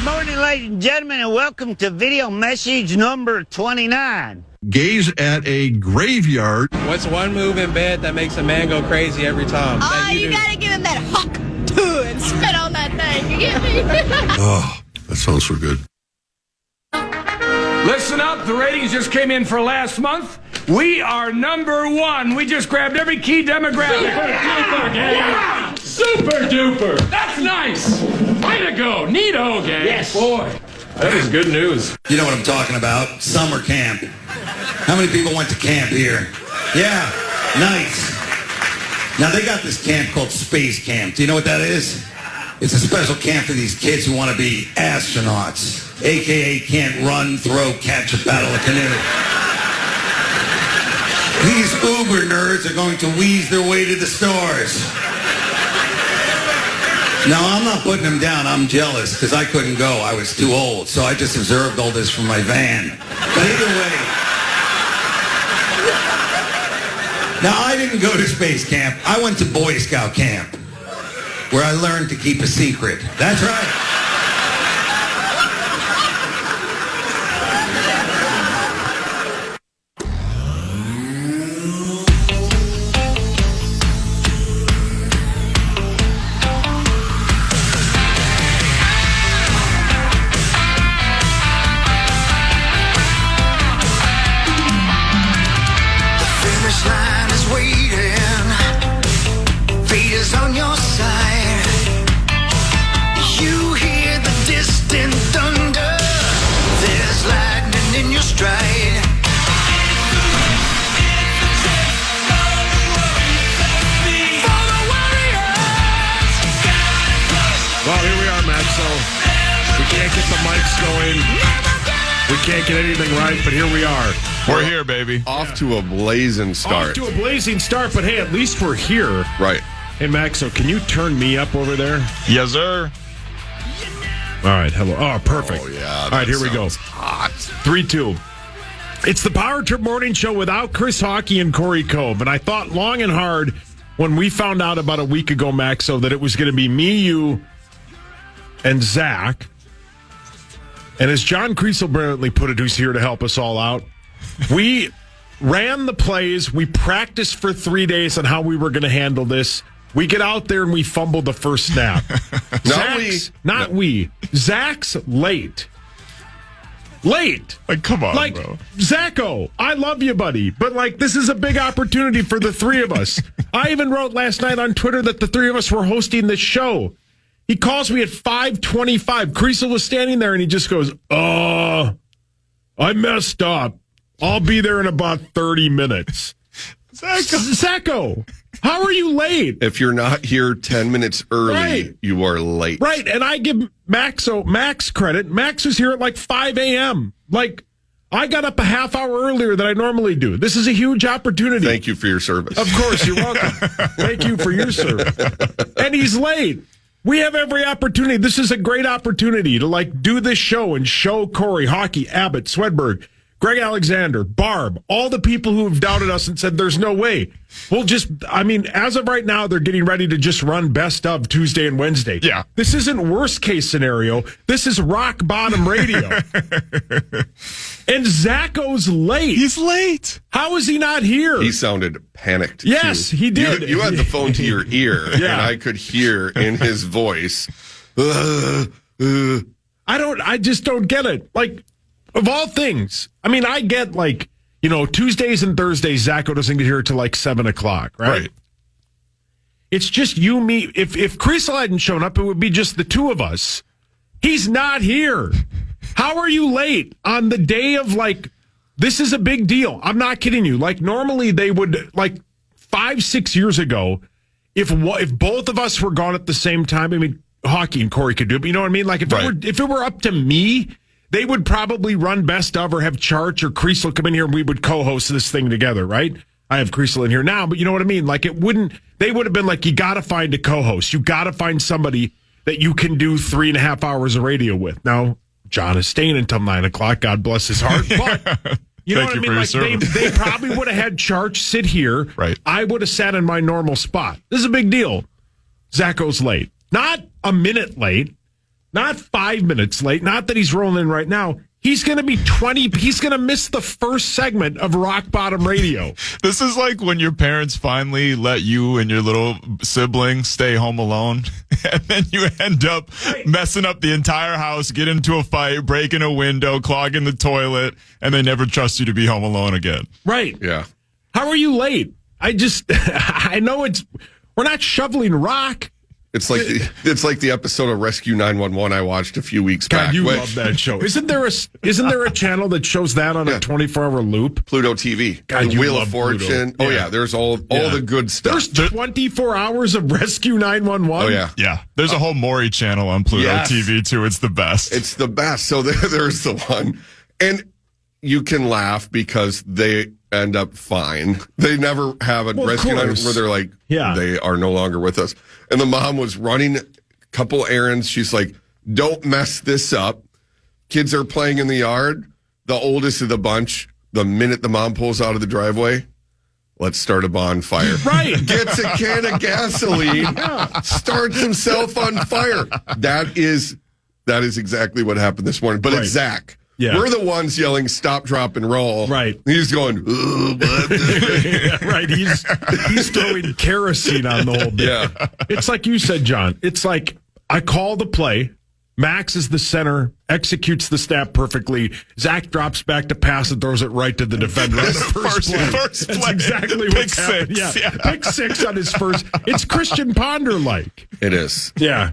Morning, ladies and gentlemen, and welcome to video message number 29. Gaze at a graveyard. What's one move in bed that makes a man go crazy every time? Oh, you gotta give him that huck and spit on that thing. You get me? Oh, that sounds so good. Listen up, the ratings just came in for last month. We are number one. We just grabbed every key demographic. Super duper. That's nice. Way to go. Neato, gang. Yes. Boy, that is good news. You know what I'm talking about. Summer camp. How many people went to camp here? Yeah, nice. Now, they got this camp called Space Camp. Do you know what that is? It's a special camp for these kids who want to be astronauts, a.k.a. can't run, throw, catch, or paddle a canoe. These uber nerds are going to wheeze their way to the stars. No, I'm not putting them down. I'm jealous because I couldn't go. I was too old. So I just observed all this from my van. But either way. Now, I didn't go to space camp. I went to Boy Scout camp where I learned to keep a secret. That's right. On your side, you hear the distant thunder. There's lightning in your stride. Well, here we are, Maxo. We can't get the mics going. We can't get anything right, but here we are. We're here, baby. Off to a blazing start. Off to a blazing start, but hey, at least we're here. Right. Hey, Maxo, can you turn me up over there? Yes, sir. All right, hello. Oh, perfect. Oh, yeah. All right, here we go. Hot. 3-2. It's the Power Trip Morning Show without Chris Hockey and Corey Cove. And I thought long and hard when we found out about a week ago, Maxo, that it was going to be me, you, and Zach. And as John Kriesel brilliantly put it, who's here to help us all out, we ran the plays. We practiced for 3 days on how we were going to handle this. We get out there and we fumble the first snap. Zach's late. Late. Like, come on, like, bro. Zacho, I love you, buddy. But, like, this is a big opportunity for the three of us. I even wrote last night on Twitter that the three of us were hosting this show. He calls me at 5:25. Kriesel was standing there and he just goes, I messed up. I'll be there in about 30 minutes. Zacho, how are you late? If you're not here 10 minutes early, right. You are late. Right, and I give Max credit. Max was here at like 5 a.m. Like, I got up a half hour earlier than I normally do. This is a huge opportunity. Thank you for your service. Of course, you're welcome. Thank you for your service. And he's late. We have every opportunity. This is a great opportunity to, like, do this show and show Corey, Hockey, Abbott, Swedberg, Greg Alexander, Barb, all the people who have doubted us and said there's no way. We'll just, as of right now, they're getting ready to just run best of Tuesday and Wednesday. Yeah. This isn't worst case scenario. This is rock bottom radio. And Zacho's late. He's late. How is he not here? He sounded panicked. Yes, too. he did. You had the phone to your ear, yeah. And I could hear in his voice. I just don't get it. Like, of all things, I get, like, Tuesdays and Thursdays, Zacho doesn't get here till like 7 o'clock, right? It's just you, me. If Kriesel hadn't shown up, it would be just the two of us. He's not here. How are you late on the day of, like, this is a big deal. I'm not kidding you. Like, normally they would, like, 5-6 years ago, if both of us were gone at the same time, Hockey and Corey could do it, but you know what I mean? Like, if it were up to me, they would probably run best of or have Charch or Kriesel come in here and we would co-host this thing together, right? I have Kriesel in here now, but you know what I mean? Like, they would have been like, you got to find a co-host. You got to find somebody that you can do 3.5 hours of radio with. Now, John is staying until 9 o'clock. God bless his heart. But you know what I mean? Like, they probably would have had Charch sit here. Right. I would have sat in my normal spot. This is a big deal. Zacho's late. Not a minute late. not 5 minutes late. Not that he's rolling in right now. He's going to be 20. He's going to miss the first segment of Rock Bottom Radio. This is like when your parents finally let you and your little sibling stay home alone, and then you end up messing up the entire house, get into a fight, breaking a window, clogging the toilet, and they never trust you to be home alone again. Right. Yeah. How are you late? I know we're not shoveling rock. It's like the episode of Rescue 911 I watched a few weeks back. God, you love that show. Isn't there a channel that shows that on a 24-hour loop? Pluto TV. God, you Wheel love of Fortune. Pluto. Oh yeah, there's all the good stuff. There's 24 hours of Rescue 911. Oh yeah. Yeah. There's a whole Maury channel on Pluto TV too. It's the best. It's the best. So there's the one. And you can laugh because they end up fine. They never have a rescue line where they're like, they are no longer with us. And the mom was running a couple errands. She's like, don't mess this up. Kids are playing in the yard. The oldest of the bunch, the minute the mom pulls out of the driveway, let's start a bonfire. Right. Gets a can of gasoline, starts himself on fire. That is exactly what happened this morning. But it's Zach. Yeah. We're the ones yelling, stop, drop, and roll. Right. He's going, right. He's throwing kerosene on the whole bit. Yeah. It's like you said, John. It's like I call the play. Max is the center, executes the snap perfectly. Zach drops back to pass and throws it right to the defender on the first play. That's exactly what's happened. Yeah. Pick six on his first. It's Christian Ponder-like. It is. Yeah.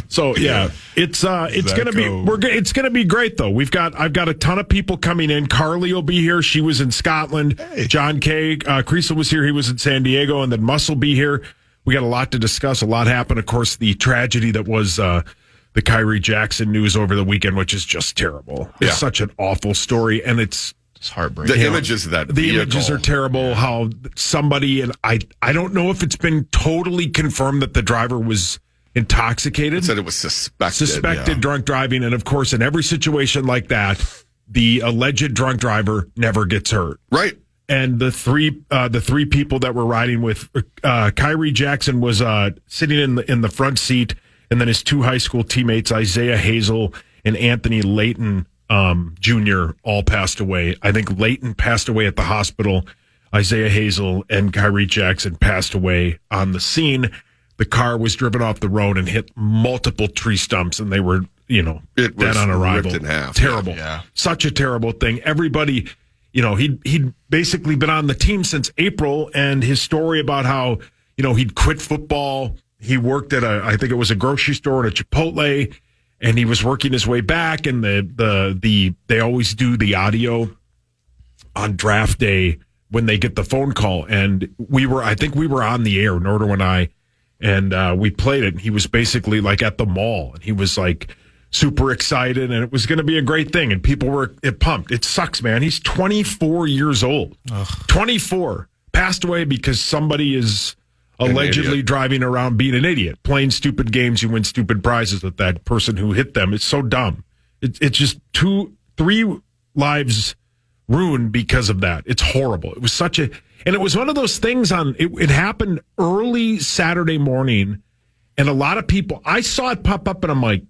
So it's gonna be great though. I've got a ton of people coming in. Carly will be here. She was in Scotland. Hey. John K. Kriesel was here. He was in San Diego, and then Muss will be here. We got a lot to discuss. A lot happened. Of course, the tragedy that was the Kyrie Jackson news over the weekend, which is just terrible. It's such an awful story, and it's heartbreaking. The images of that vehicle. Images are terrible. How somebody, and I don't know if it's been totally confirmed that the driver was intoxicated. It said it was suspected drunk driving, and of course, in every situation like that, the alleged drunk driver never gets hurt. Right. And the three people that were riding with Kyrie Jackson was sitting in the front seat. And then his two high school teammates, Isaiah Hazel and Anthony Layton Jr., all passed away. I think Layton passed away at the hospital. Isaiah Hazel and Kyrie Jackson passed away on the scene. The car was driven off the road and hit multiple tree stumps, and they were, dead on arrival. Ripped in half. Terrible. Yeah. Such a terrible thing. Everybody, he'd basically been on the team since April, and his story about how, he'd quit football. He worked at I think it was a grocery store at a Chipotle, and he was working his way back. And they always do the audio on draft day when they get the phone call. And I think we were on the air, Nordo and I, and we played it. And he was basically like at the mall, and he was like super excited, and it was going to be a great thing. And people were pumped. It sucks, man. He's 24 years old. Ugh. 24 passed away because somebody is allegedly driving around being an idiot, playing stupid games. You win stupid prizes with that person who hit them. It's so dumb. It's just 3 lives ruined because of that. It's horrible. It was and it was one of those things it happened early Saturday morning, and a lot of people, I saw it pop up and I'm like,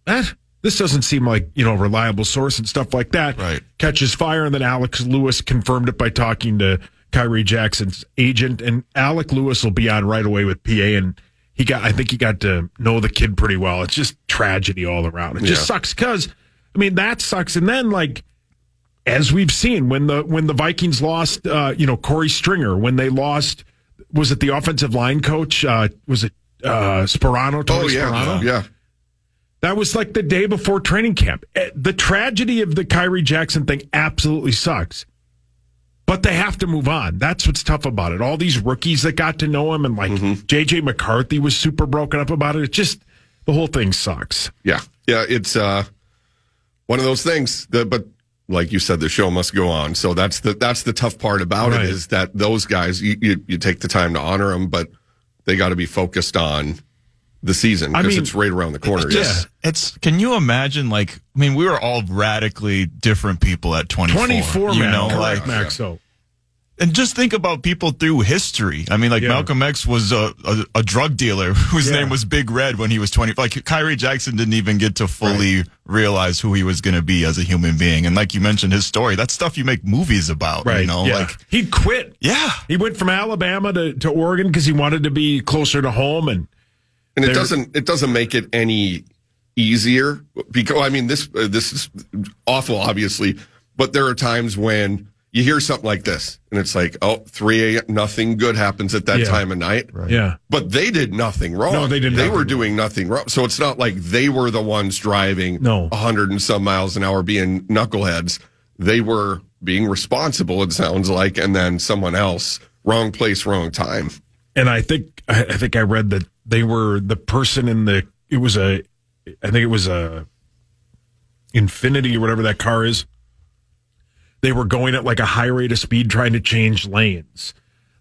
this doesn't seem like, a reliable source and stuff like that. Right. Catches fire. And then Alex Lewis confirmed it by talking to Kyrie Jackson's agent, and Alec Lewis will be on right away with PA, and I think he got to know the kid pretty well. It's just tragedy all around. It just sucks because, that sucks. And then, as we've seen, when the Vikings lost, Corey Stringer, when they lost, was it the offensive line coach? Was it Sperano? Tony Sperano? Yeah. That was like the day before training camp. The tragedy of the Kyrie Jackson thing absolutely sucks. But they have to move on. That's what's tough about it. All these rookies that got to know him, and J.J. McCarthy was super broken up about it. It just, the whole thing sucks. Yeah. Yeah, it's one of those things. But like you said, the show must go on. So that's the tough part about it, is that those guys, you take the time to honor them, but they got to be focused on the season because it's right around the corner. Can you imagine, we were all radically different people at 24. 24, man. Correct, Maxo. And just think about people through history. I mean, like Malcolm X was a drug dealer whose name was Big Red when he was 20. Like Kyrie Jackson didn't even get to fully realize who he was going to be as a human being. And like you mentioned, his story, that's stuff you make movies about. Right. You know, like he quit. Yeah. He went from Alabama to Oregon because he wanted to be closer to home. And it doesn't make it any easier because, I mean, this is awful, obviously, but there are times when you hear something like this, and it's like, 3 a.m., nothing good happens at that time of night. Right. Yeah. But they did nothing wrong. No, they didn't. They were doing nothing wrong. So it's not like they were the ones driving 100 and some miles an hour being knuckleheads. They were being responsible, it sounds like, and then someone else, wrong place, wrong time. And I think I read that they were the person I think it was a Infinity or whatever that car is. They were going at like a high rate of speed trying to change lanes.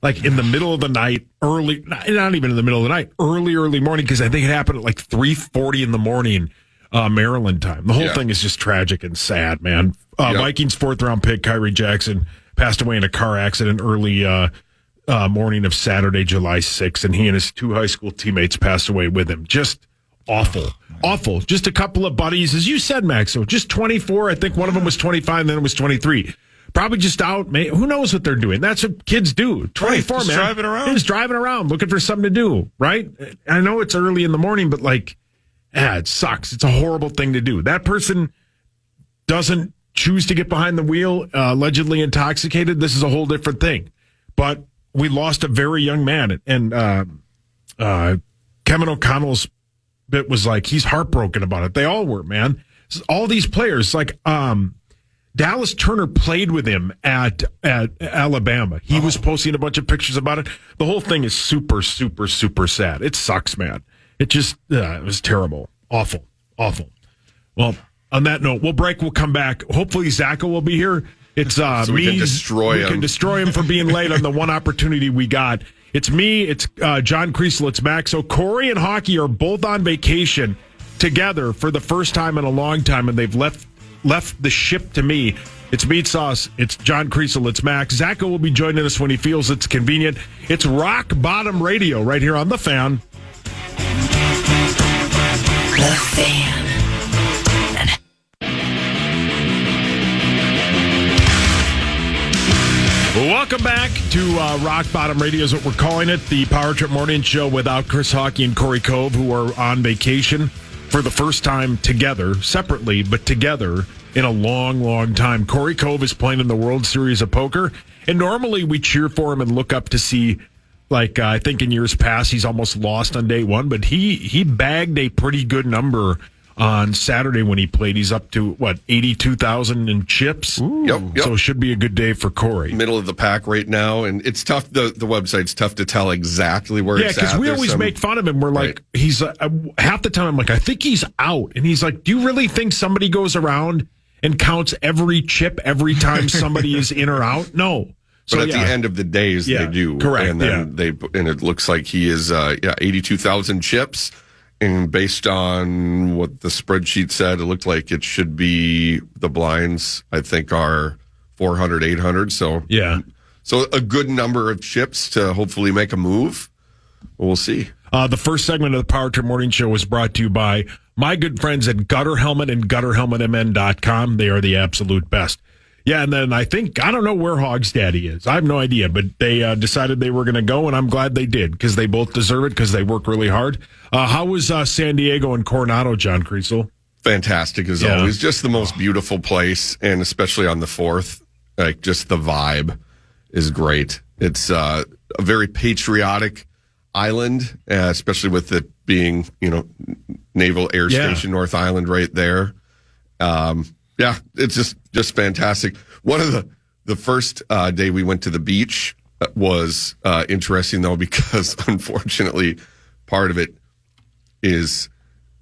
Like in the middle of the night, early, not even in the middle of the night, early morning, because I think it happened at like 3:40 in the morning, Maryland time. The whole thing is just tragic and sad, man. Vikings 4th round pick, Kyrie Jackson, passed away in a car accident early morning of Saturday, July 6th, and he and his 2 high school teammates passed away with him. Just awful. Awful. Just a couple of buddies, as you said, Max. So just 24. I think one of them was 25, and then it was 23. Probably just out. Who knows what they're doing? That's what kids do. 24, right, man. Driving around. Just driving around, looking for something to do, right? I know it's early in the morning, but it sucks. It's a horrible thing to do. That person doesn't choose to get behind the wheel, allegedly intoxicated. This is a whole different thing. But we lost a very young man, and Kevin O'Connell's bit was like, he's heartbroken about it. They all were, man. All these players, like Dallas Turner played with him at Alabama. He was posting a bunch of pictures about it. The whole thing is super, super, super sad. It sucks, man. It just, it was terrible. Awful. Well, on that note, we'll break. We'll come back. Hopefully Zach will be here. It's so we can destroy him. We can destroy him for being late on the one opportunity we got. It's me, it's John Kriesel, it's Max. So Corey and Hockey are both on vacation together for the first time in a long time, and they've left the ship to me. It's Meat Sauce, it's John Kriesel, it's Max. Zacho will be joining us when he feels it's convenient. It's Rock Bottom Radio right here on The Fan. The Fan. Welcome back to Rock Bottom Radio is what we're calling it. The Power Trip Morning Show without Chris Hockey and Corey Cove, who are on vacation for the first time together, separately, but together in a long, long time. Corey Cove is playing in the World Series of Poker, and normally we cheer for him and look up to see, like, I think in years past, he's almost lost on day one, but he bagged a pretty good number on Saturday when he played. He's up to, 82,000 in chips? Yep. So it should be a good day for Corey. Middle of the pack right now, and it's tough. The website's tough to tell exactly where it's at. Yeah, because we always make fun of him. We're like, he's half the time I'm like, I think he's out. And he's like, do you really think somebody goes around and counts every chip every time somebody is in or out? No. But at the end of the days, they do. Correct. And then and it looks like he is 82,000 chips. And based on what the spreadsheet said, it looked like it should be the blinds, I think, are 400, 800. So a good number of chips to hopefully make a move. We'll see. The first segment of the Power Trip Morning Show was brought to you by my good friends at Gutter Helmet and GutterHelmetMN.com. They are the absolute best. Yeah, and then I don't know where Hog's Daddy is. I have no idea, but they decided they were going to go, and I'm glad they did, because they both deserve it, because they work really hard. How was San Diego and Coronado, John Kriesel? Fantastic, as always. Just the most beautiful place, and especially on the 4th, like, just the vibe is great. It's a very patriotic island, especially with it being, Naval Air Station North Island right there. It's just fantastic. One of the first day we went to the beach was interesting, though, because unfortunately part of it is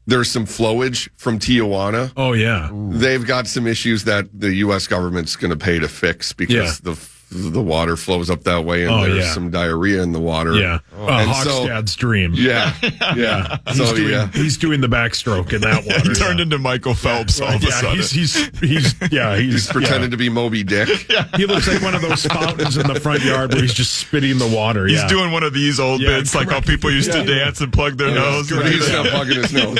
there's some flowage from Tijuana. Oh, yeah. They've got some issues that the U.S. government's going to pay to fix because the the water flows up that way, and there's some diarrhea in the water. Yeah, Hochstad's dream. Yeah. He's doing the backstroke in that water. He turned into Michael Phelps all of a sudden. He's pretending to be Moby Dick. He looks like one of those fountains in the front yard where he's just spitting the water. He's doing one of these old bits, like how people used to dance and plug their nose. But he's not plugging his nose.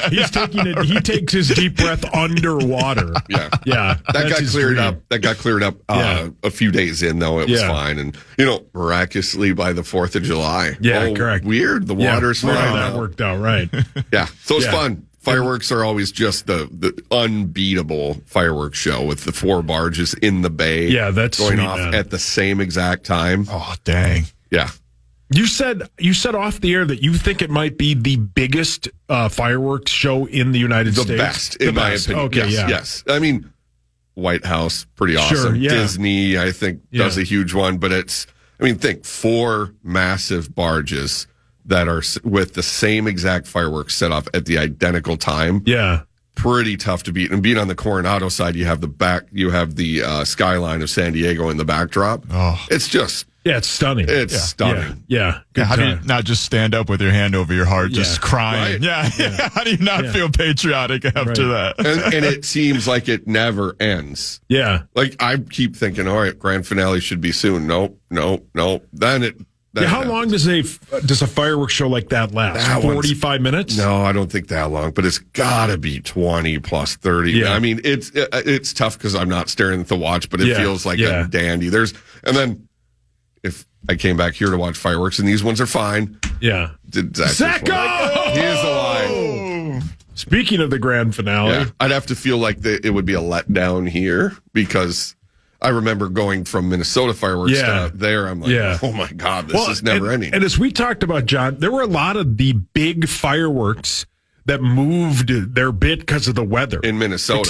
He takes his deep breath underwater. Yeah. That got cleared up. That got cleared up a few days in, though. It was fine. And, miraculously by the 4th of July. Yeah, correct. Weird. The water's fine. That worked out, right. Yeah. So it's fun. Fireworks are always just the unbeatable fireworks show with the 4 barges in the bay. Yeah, that's going sweet, off man. at the same exact time. Oh, dang. Yeah. You said off the air that you think it might be the biggest fireworks show in the United States. The best, in my opinion. Okay, yes. I mean, White House, pretty awesome. Sure, yeah. Disney, I think, does a huge one. But think 4 massive barges that are with the same exact fireworks set off at the identical time. Yeah. Pretty tough to beat. And being on the Coronado side, you have the skyline of San Diego in the backdrop. Oh. It's just... Yeah, it's stunning. It's stunning. Yeah. How do you not just stand up with your hand over your heart, just crying? Right. Yeah. How do you not feel patriotic after that? And it seems like it never ends. Yeah. Like, I keep thinking, all right, grand finale should be soon. Nope. Then it... how long does a fireworks show like that last? 45 minutes? No, I don't think that long, but it's got to be 20 plus 30. Yeah. I mean, it's tough because I'm not staring at the watch, but it feels like a dandy. And then if I came back here to watch fireworks, and these ones are fine. Yeah. Zacko! He is alive. Speaking of the grand finale. I'd have to feel like it would be a letdown here because... I remember going from Minnesota fireworks to there. I'm like, oh my God, this is never ending. And as we talked about, John, there were a lot of the big fireworks that moved their bit because of the weather. In Minnesota.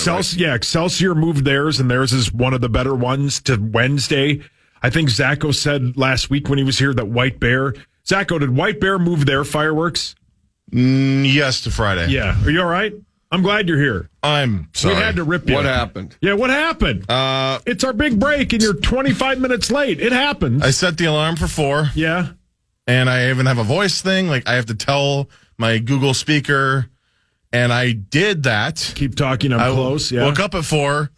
Excelsior moved theirs, and theirs is one of the better ones to Wednesday. I think Zacko said last week when he was here that White Bear. Zacko, did White Bear move their fireworks? Yes, to Friday. Yeah. Are you all right? I'm glad you're here. I'm sorry. We had to rip you. What happened? Yeah, what happened? It's our big break, and you're 25 minutes late. It happens. I set the alarm for 4. Yeah. And I even have a voice thing. Like, I have to tell my Google speaker, and I did that. Keep talking. I'm close. Yeah. Woke up at 4,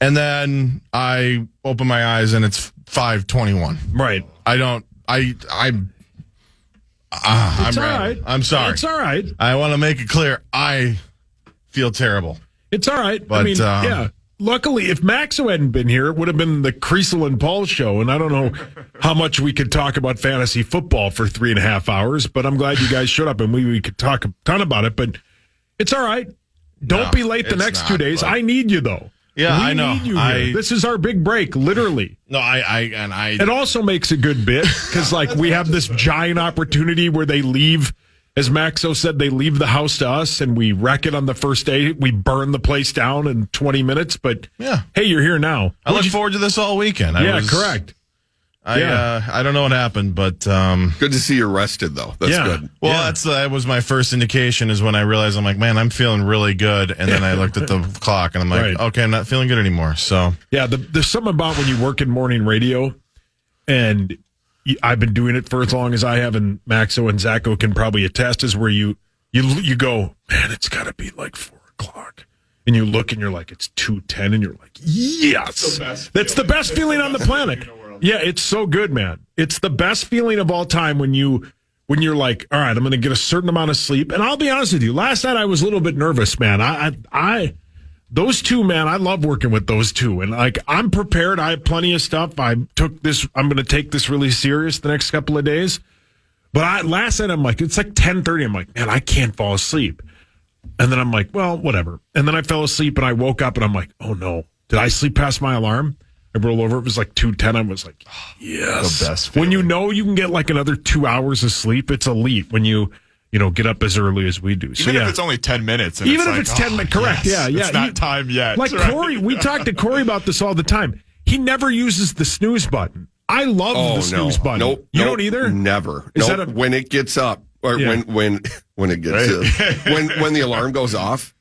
and then I open my eyes, and it's 5:21. Right. I'm all ready. right. I'm sorry. It's all right. I want to make it clear. I feel terrible. It's all right. But, Luckily, if Maxo hadn't been here, it would have been the Kriesel and Paul show. And I don't know how much we could talk about fantasy football for 3.5 hours, but I'm glad you guys showed up and we could talk a ton about it. But it's all right. Don't be late the next 2 days. I need you, though. Yeah, I know. Need you here. This is our big break, literally. No, It also makes a good bit because, we have this giant opportunity where they leave. As Maxo said, they leave the house to us, and we wreck it on the first day. We burn the place down in 20 minutes. But hey, you're here now. I look forward to this all weekend. Correct. I don't know what happened, but good to see you're rested, though. That's good. Well, that was my first indication. Is when I realized I'm like, man, I'm feeling really good, and then I looked at the clock, and I'm like, okay, I'm not feeling good anymore. So there's something about when you work in morning radio, and I've been doing it for as long as I have, and Maxo and Zacko can probably attest, is where you go, man, it's got to be like 4 o'clock. And you look and you're like, it's 2:10, and you're like, yes. That's the best feeling on the planet. Yeah, it's so good, man. It's the best feeling of all time when you're like, all right, I'm going to get a certain amount of sleep. And I'll be honest with you, last night I was a little bit nervous, man. Those two, man, I love working with those two. And I'm prepared. I have plenty of stuff. I'm going to take this really serious the next couple of days. But last night I'm like, it's like 10:30. I'm like, man, I can't fall asleep. And then I'm like, well, whatever. And then I fell asleep and I woke up and I'm like, oh no, did I sleep past my alarm? I roll over. It was like 2:10. I was like, yes. The best feeling. When you know you can get like another 2 hours of sleep, it's elite when you get up as early as we do. So, even if it's only 10 minutes. And even if it's 10 minutes. Correct. Yes, yeah. It's not time yet. Like right? Corey, we talk to Corey about this all the time. He never uses the snooze button. I love the snooze button. Nope. You don't either? Never. When it gets up, or when it gets when the alarm goes off,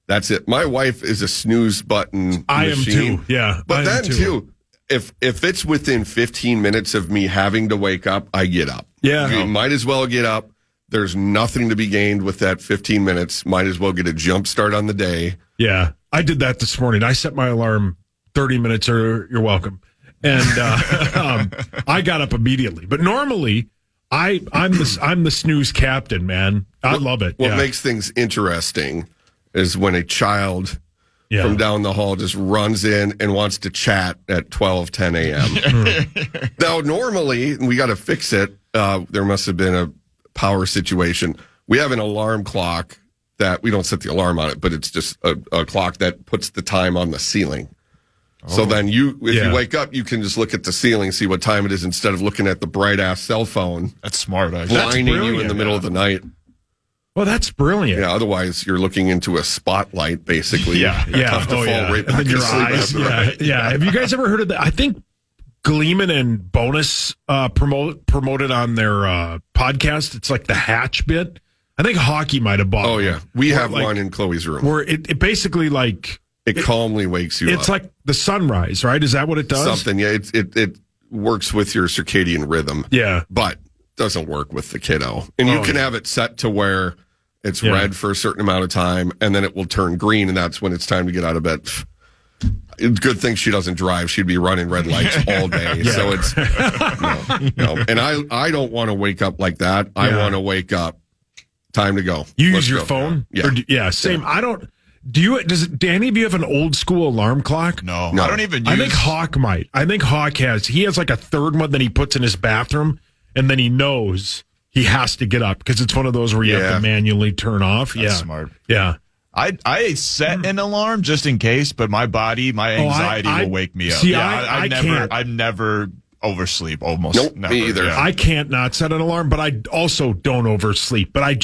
that's it. My wife is a snooze button I machine. am too. Yeah. But then too, if it's within 15 minutes of me having to wake up, I get up. Yeah. You might as well get up. There's nothing to be gained with that 15 minutes. Might as well get a jump start on the day. Yeah. I did that this morning. I set my alarm 30 minutes earlier. You're welcome. And I got up immediately. But normally, I'm the snooze captain, man. I love it. What makes things interesting is when a child from down the hall just runs in and wants to chat at 10 a.m. Now, normally, we got to fix it. There must have been a power situation. We have an alarm clock that we don't set the alarm on it, but it's just a clock that puts the time on the ceiling. So then if you wake up, you can just look at the ceiling, see what time it is instead of looking at the bright ass cell phone. That's smart. Actually. Blinding you in the middle of the night. Well, that's brilliant. Yeah, otherwise you're looking into a spotlight, basically. Yeah. Tough to fall right back your asleep eyes. after that. Yeah. Have you guys ever heard of that? I think Gleeman and Bonus promoted on their podcast. It's like the Hatch bit. I think Hockey might have bought one. Oh, yeah. We have one in Chloe's room. Where it basically like... It calmly wakes you up. It's like the sunrise, right? Is that what it does? Something, yeah. It works with your circadian rhythm. Yeah. But doesn't work with the kiddo. And you can have it set to where it's red for a certain amount of time, and then it will turn green, and that's when it's time to get out of bed. It's good thing she doesn't drive. She'd be running red lights all day. So it's no. And I don't want to wake up like that. I want to wake up. Time to go. You use your phone? Yeah. Same. I don't. Do any of you have an old school alarm clock? No. I don't even use... I think Hawk might. I think Hawk has like a third one that he puts in his bathroom, and then he knows he has to get up because it's one of those where you have to manually turn off. That's smart. Yeah. I set an alarm just in case, but my anxiety will wake me up. See, I never oversleep almost. Nope, never. me either. Yeah. I can't not set an alarm, but I also don't oversleep. But I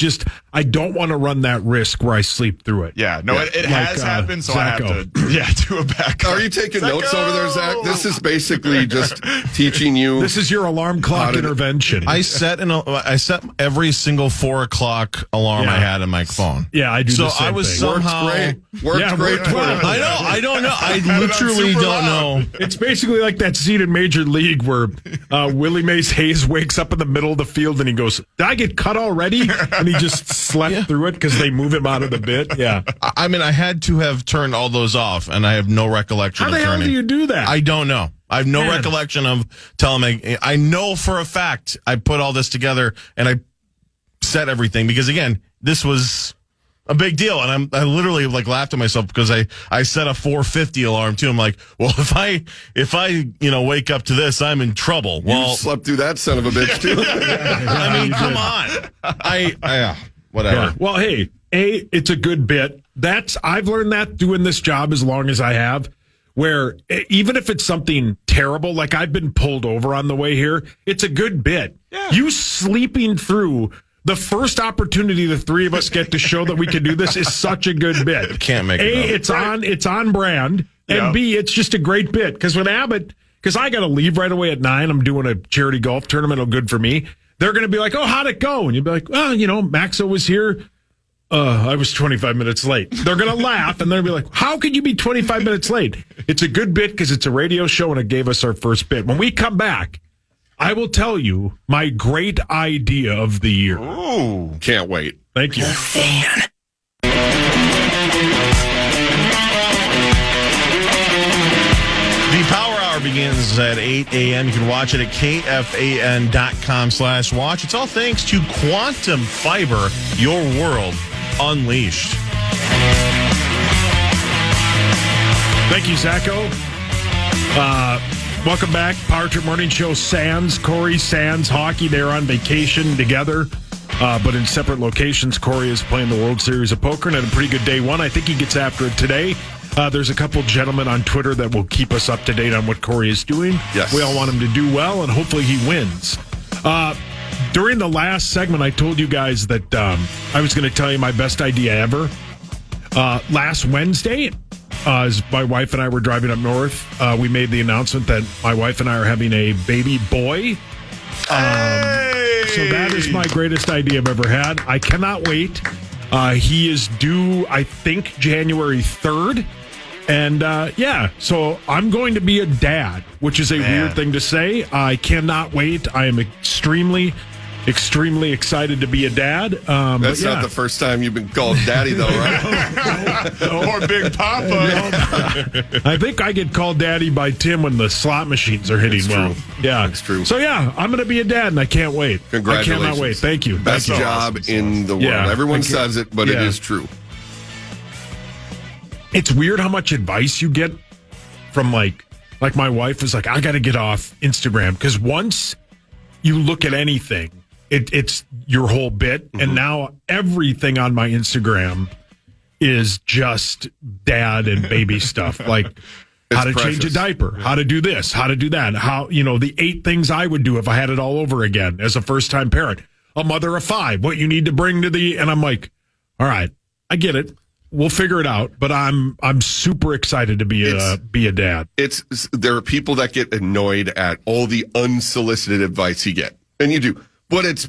don't want to run that risk where I sleep through it. Yeah, no, it has happened, so I have to do a backup. Are you taking notes over there, Zach? This is basically just teaching you. This is your alarm clock intervention. I set every single 4 o'clock alarm I had in my phone. Yeah, I do. So the same I was thing. somehow worked great. I know. I don't know. I literally don't know. It's basically like that scene in Major League where Willie Mays Hayes wakes up in the middle of the field and he goes, "Did I get cut already?" And he just slept through it because they move him out of the bit. Yeah. I mean, I had to have turned all those off, and I have no recollection of turning. How the hell do you do that? I don't know. I have no recollection of telling me. I know for a fact I put all this together and I set everything because, again, this was a big deal. And I literally laughed at myself because I set a 4:50 alarm too. I'm like, well, if I wake up to this, I'm in trouble. Well, you slept through that son of a bitch too. I mean, come on. Whatever. Yeah. Well, hey, it's a good bit. I've learned that doing this job as long as I have, where even if it's something terrible, like I've been pulled over on the way here, it's a good bit. Yeah. You sleeping through the first opportunity the three of us get to show that we can do this is such a good bit. Can't make it up. It's on brand, and B, it's just a great bit. Because with Abbott, because I got to leave right away at 9, I'm doing a charity golf tournament, good for me. They're going to be like, "Oh, how'd it go?" And you'd be like, "Well, Maxo was here. I was 25 minutes late." They're going to laugh, and they're going to be like, "How could you be 25 minutes late?" It's a good bit because it's a radio show, and it gave us our first bit. When we come back, I will tell you my great idea of the year. Ooh, can't wait. Thank you. KFAN. The Power Hour begins at 8 a.m. You can watch it at KFAN.com/watch. It's all thanks to Quantum Fiber, your world unleashed. Thank you, Zacho. Welcome back. Power Trip Morning Show. Corey Sands, Hockey. They're on vacation together, but in separate locations. Corey is playing the World Series of Poker and had a pretty good day one. I think he gets after it today. There's a couple gentlemen on Twitter that will keep us up to date on what Corey is doing. Yes. We all want him to do well, and hopefully he wins. During the last segment, I told you guys that I was going to tell you my best idea ever. Last Wednesday, as my wife and I were driving up north, we made the announcement that my wife and I are having a baby boy. So that is my greatest idea I've ever had. I cannot wait. He is due, I think, January 3rd. And so I'm going to be a dad, which is a weird thing to say. I cannot wait. I am extremely excited to be a dad. That's not the first time you've been called daddy, though, right? Or Big Papa. I think I get called daddy by Tim when the slot machines are hitting well. Yeah, that's true. So I'm going to be a dad, and I can't wait. Congratulations! I cannot wait. Thank you. Best job in the world. Yeah, everyone says it, but it is true. It's weird how much advice you get from like my wife was like, I got to get off Instagram because once you look at anything, it's your whole bit. And now everything on my Instagram is just dad and baby stuff. Like how to change a diaper, how to do this, how to do that. How, the 8 things I would do if I had it all over again as a first time parent, a mother of 5, what you need to bring to and I'm like, all right, I get it. We'll figure it out, but I'm super excited to be a dad. There are people that get annoyed at all the unsolicited advice you get, and you do, but it's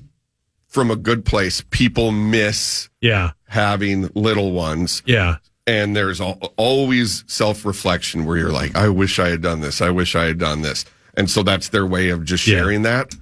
from a good place. People miss having little ones, and there's always self-reflection where you're like, I wish I had done this. I wish I had done this, and so that's their way of just sharing that.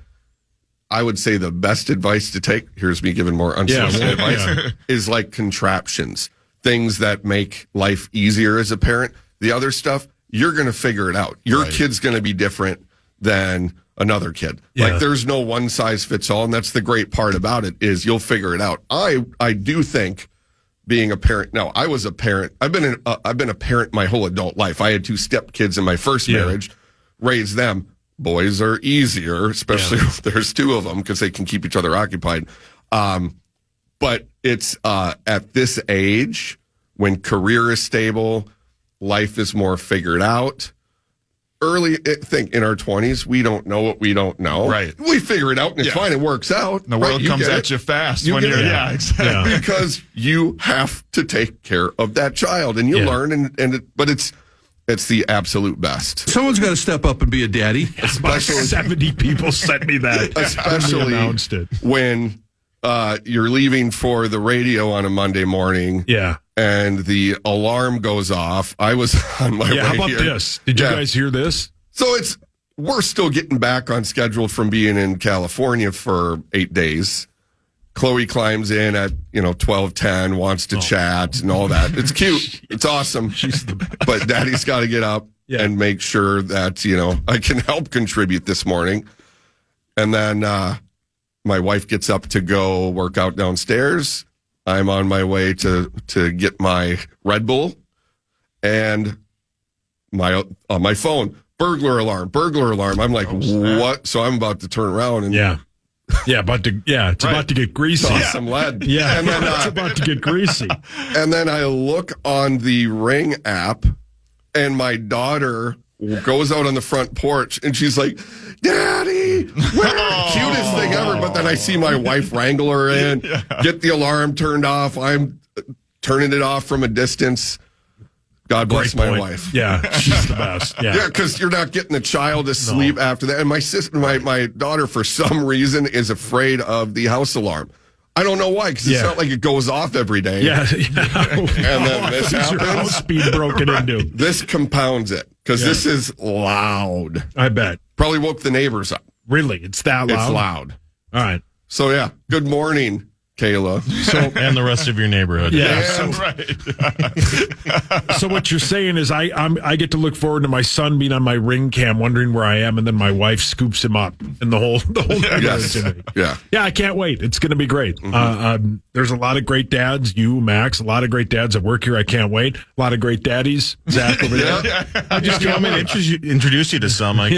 I would say the best advice to take, here's me giving more unsolicited advice, is like contraptions. Things that make life easier as a parent. The other stuff, you're going to figure it out. Your kid's going to be different than another kid. Yeah. Like there's no one size fits all, and that's the great part about it is you'll figure it out. I do think being a parent. Now, I was a parent. I've been a parent my whole adult life. I had 2 stepkids in my first marriage. Raised them. Boys are easier, especially if there's 2 of them because they can keep each other occupied. But it's at this age when career is stable, life is more figured out. Think in our 20s, we don't know what we don't know. Right. We figure it out and it's fine. It works out. And the world comes at you fast when you're, exactly. Because you have to take care of that child and you learn but it's the absolute best. Someone's got to step up and be a daddy. Especially 70 people sent me that. Especially announced it. When you're leaving for the radio on a Monday morning. Yeah. And the alarm goes off. I was on my way how about here. this? Did you guys hear this? So we're still getting back on schedule from being in California for 8 days. Chloe climbs in at 12:10, wants to chat and all that. It's cute. It's awesome. She's the best. But Daddy's got to get up and make sure that I can help contribute this morning. And then my wife gets up to go work out downstairs. I'm on my way to get my Red Bull and my phone. Burglar alarm. I'm like, what? So I'm about to turn around and about to get greasy. Some lead. Yeah, and then, it's about to get greasy. And then I look on the Ring app, and my daughter goes out on the front porch, and she's like, Daddy, cutest thing ever. But then I see my wife wrangle her in, get the alarm turned off. I'm turning it off from a distance. God bless my wife. Yeah, she's the best. Yeah, because you're not getting the child to sleep after that. And my sister, my daughter, for some reason, is afraid of the house alarm. I don't know why, because it's not like it goes off every day. Yeah. And then this happens. Your house being broken into. This compounds it, because this is loud. I bet. Probably woke the neighbors up. Really? It's that loud? It's loud. All right. So, good morning, Kayla. And the rest of your neighborhood. Yeah. Right. So what you're saying is I get to look forward to my son being on my Ring cam, wondering where I am, and then my wife scoops him up, and the whole neighborhood. Yeah. I can't wait. It's going to be great. Mm-hmm. There's a lot of great dads. You, Max, a lot of great dads that work here. I can't wait. A lot of great daddies. Zach over there. I just want me to introduce you to some. I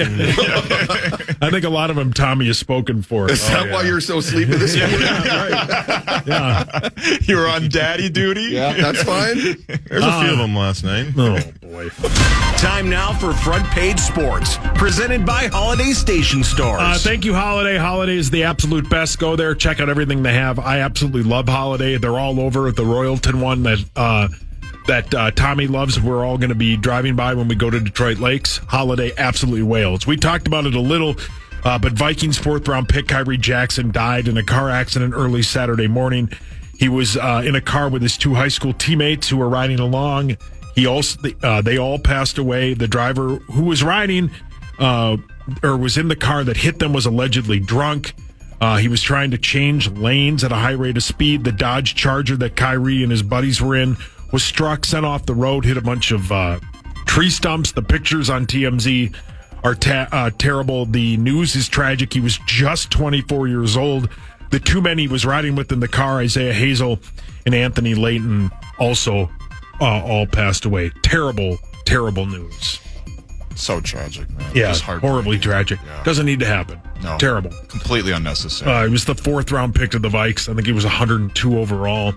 think a lot of them Tommy has spoken for. Is that why you're so sleepy this morning? Right. Yeah. You were on daddy duty? Yeah, that's fine. There's a few of them last night. Oh, boy. Time now for Front Page Sports, presented by Holiday Station Stores. Thank you, Holiday. Holiday is the absolute best. Go there, check out everything they have. I absolutely love Holiday. They're all over the Royalton one that Tommy loves. We're all going to be driving by when we go to Detroit Lakes. Holiday absolutely wails. We talked about it a little, but Vikings 4th-round pick Kyrie Jackson died in a car accident early Saturday morning. He was in a car with his 2 high school teammates who were riding along. They all passed away. The driver who was riding or was in the car that hit them was allegedly drunk. He was trying to change lanes at a high rate of speed. The Dodge Charger that Kyrie and his buddies were in was struck, sent off the road, hit a bunch of tree stumps. The pictures on TMZ are terrible. The news is tragic. He was just 24 years old. The two men he was riding with in the car, Isaiah Hazel and Anthony Layton, also all passed away. Terrible, terrible news. So tragic, man. Yeah, horribly tragic. Yeah. Doesn't need to happen. No. Terrible. Completely unnecessary. He was the 4th round pick of the Vikes. I think he was 102 overall.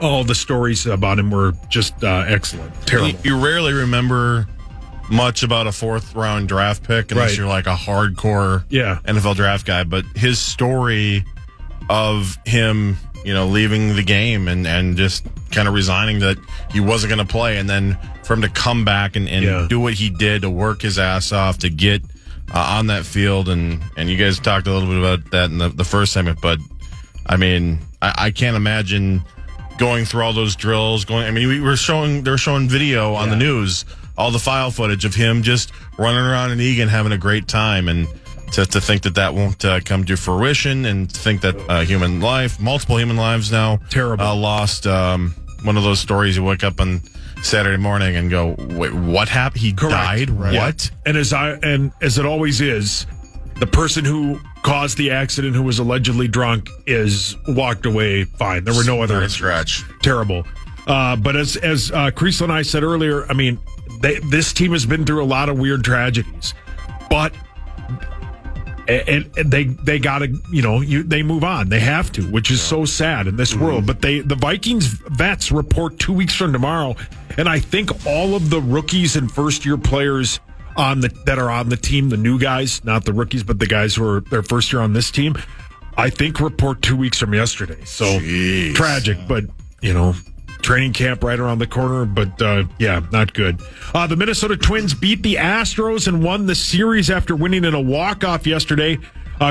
All the stories about him were just excellent. Terrible. You rarely remember much about a 4th round draft pick unless you're like a hardcore NFL draft guy. But his story of him, leaving the game and just kind of resigning that he wasn't going to play, and then for him to come back and do what he did, to work his ass off to get on that field, and you guys talked a little bit about that in the first segment, but I mean, I can't imagine going through all those drills. They were showing video on the news, all the file footage of him just running around in Eagan having a great time, and to think that won't come to fruition, and to think that multiple human lives now lost. One of those stories you wake up on Saturday morning and go, wait, what happened? He died? Right. What? And as it always is, the person who caused the accident, who was allegedly drunk, is walked away fine. There were no other scratch. Terrible. But as Kriesel and I said earlier, I mean, this team has been through a lot of weird tragedies, but they got to, they move on. They have to, which is so sad in this world. But the Vikings vets report 2 weeks from tomorrow, and I think all of the rookies and first-year players that are on the team, the new guys, not the rookies, but the guys who are their first year on this team, I think report 2 weeks from yesterday. So tragic, but training camp right around the corner, but not good. The Minnesota Twins beat the Astros and won the series after winning in a walk-off yesterday.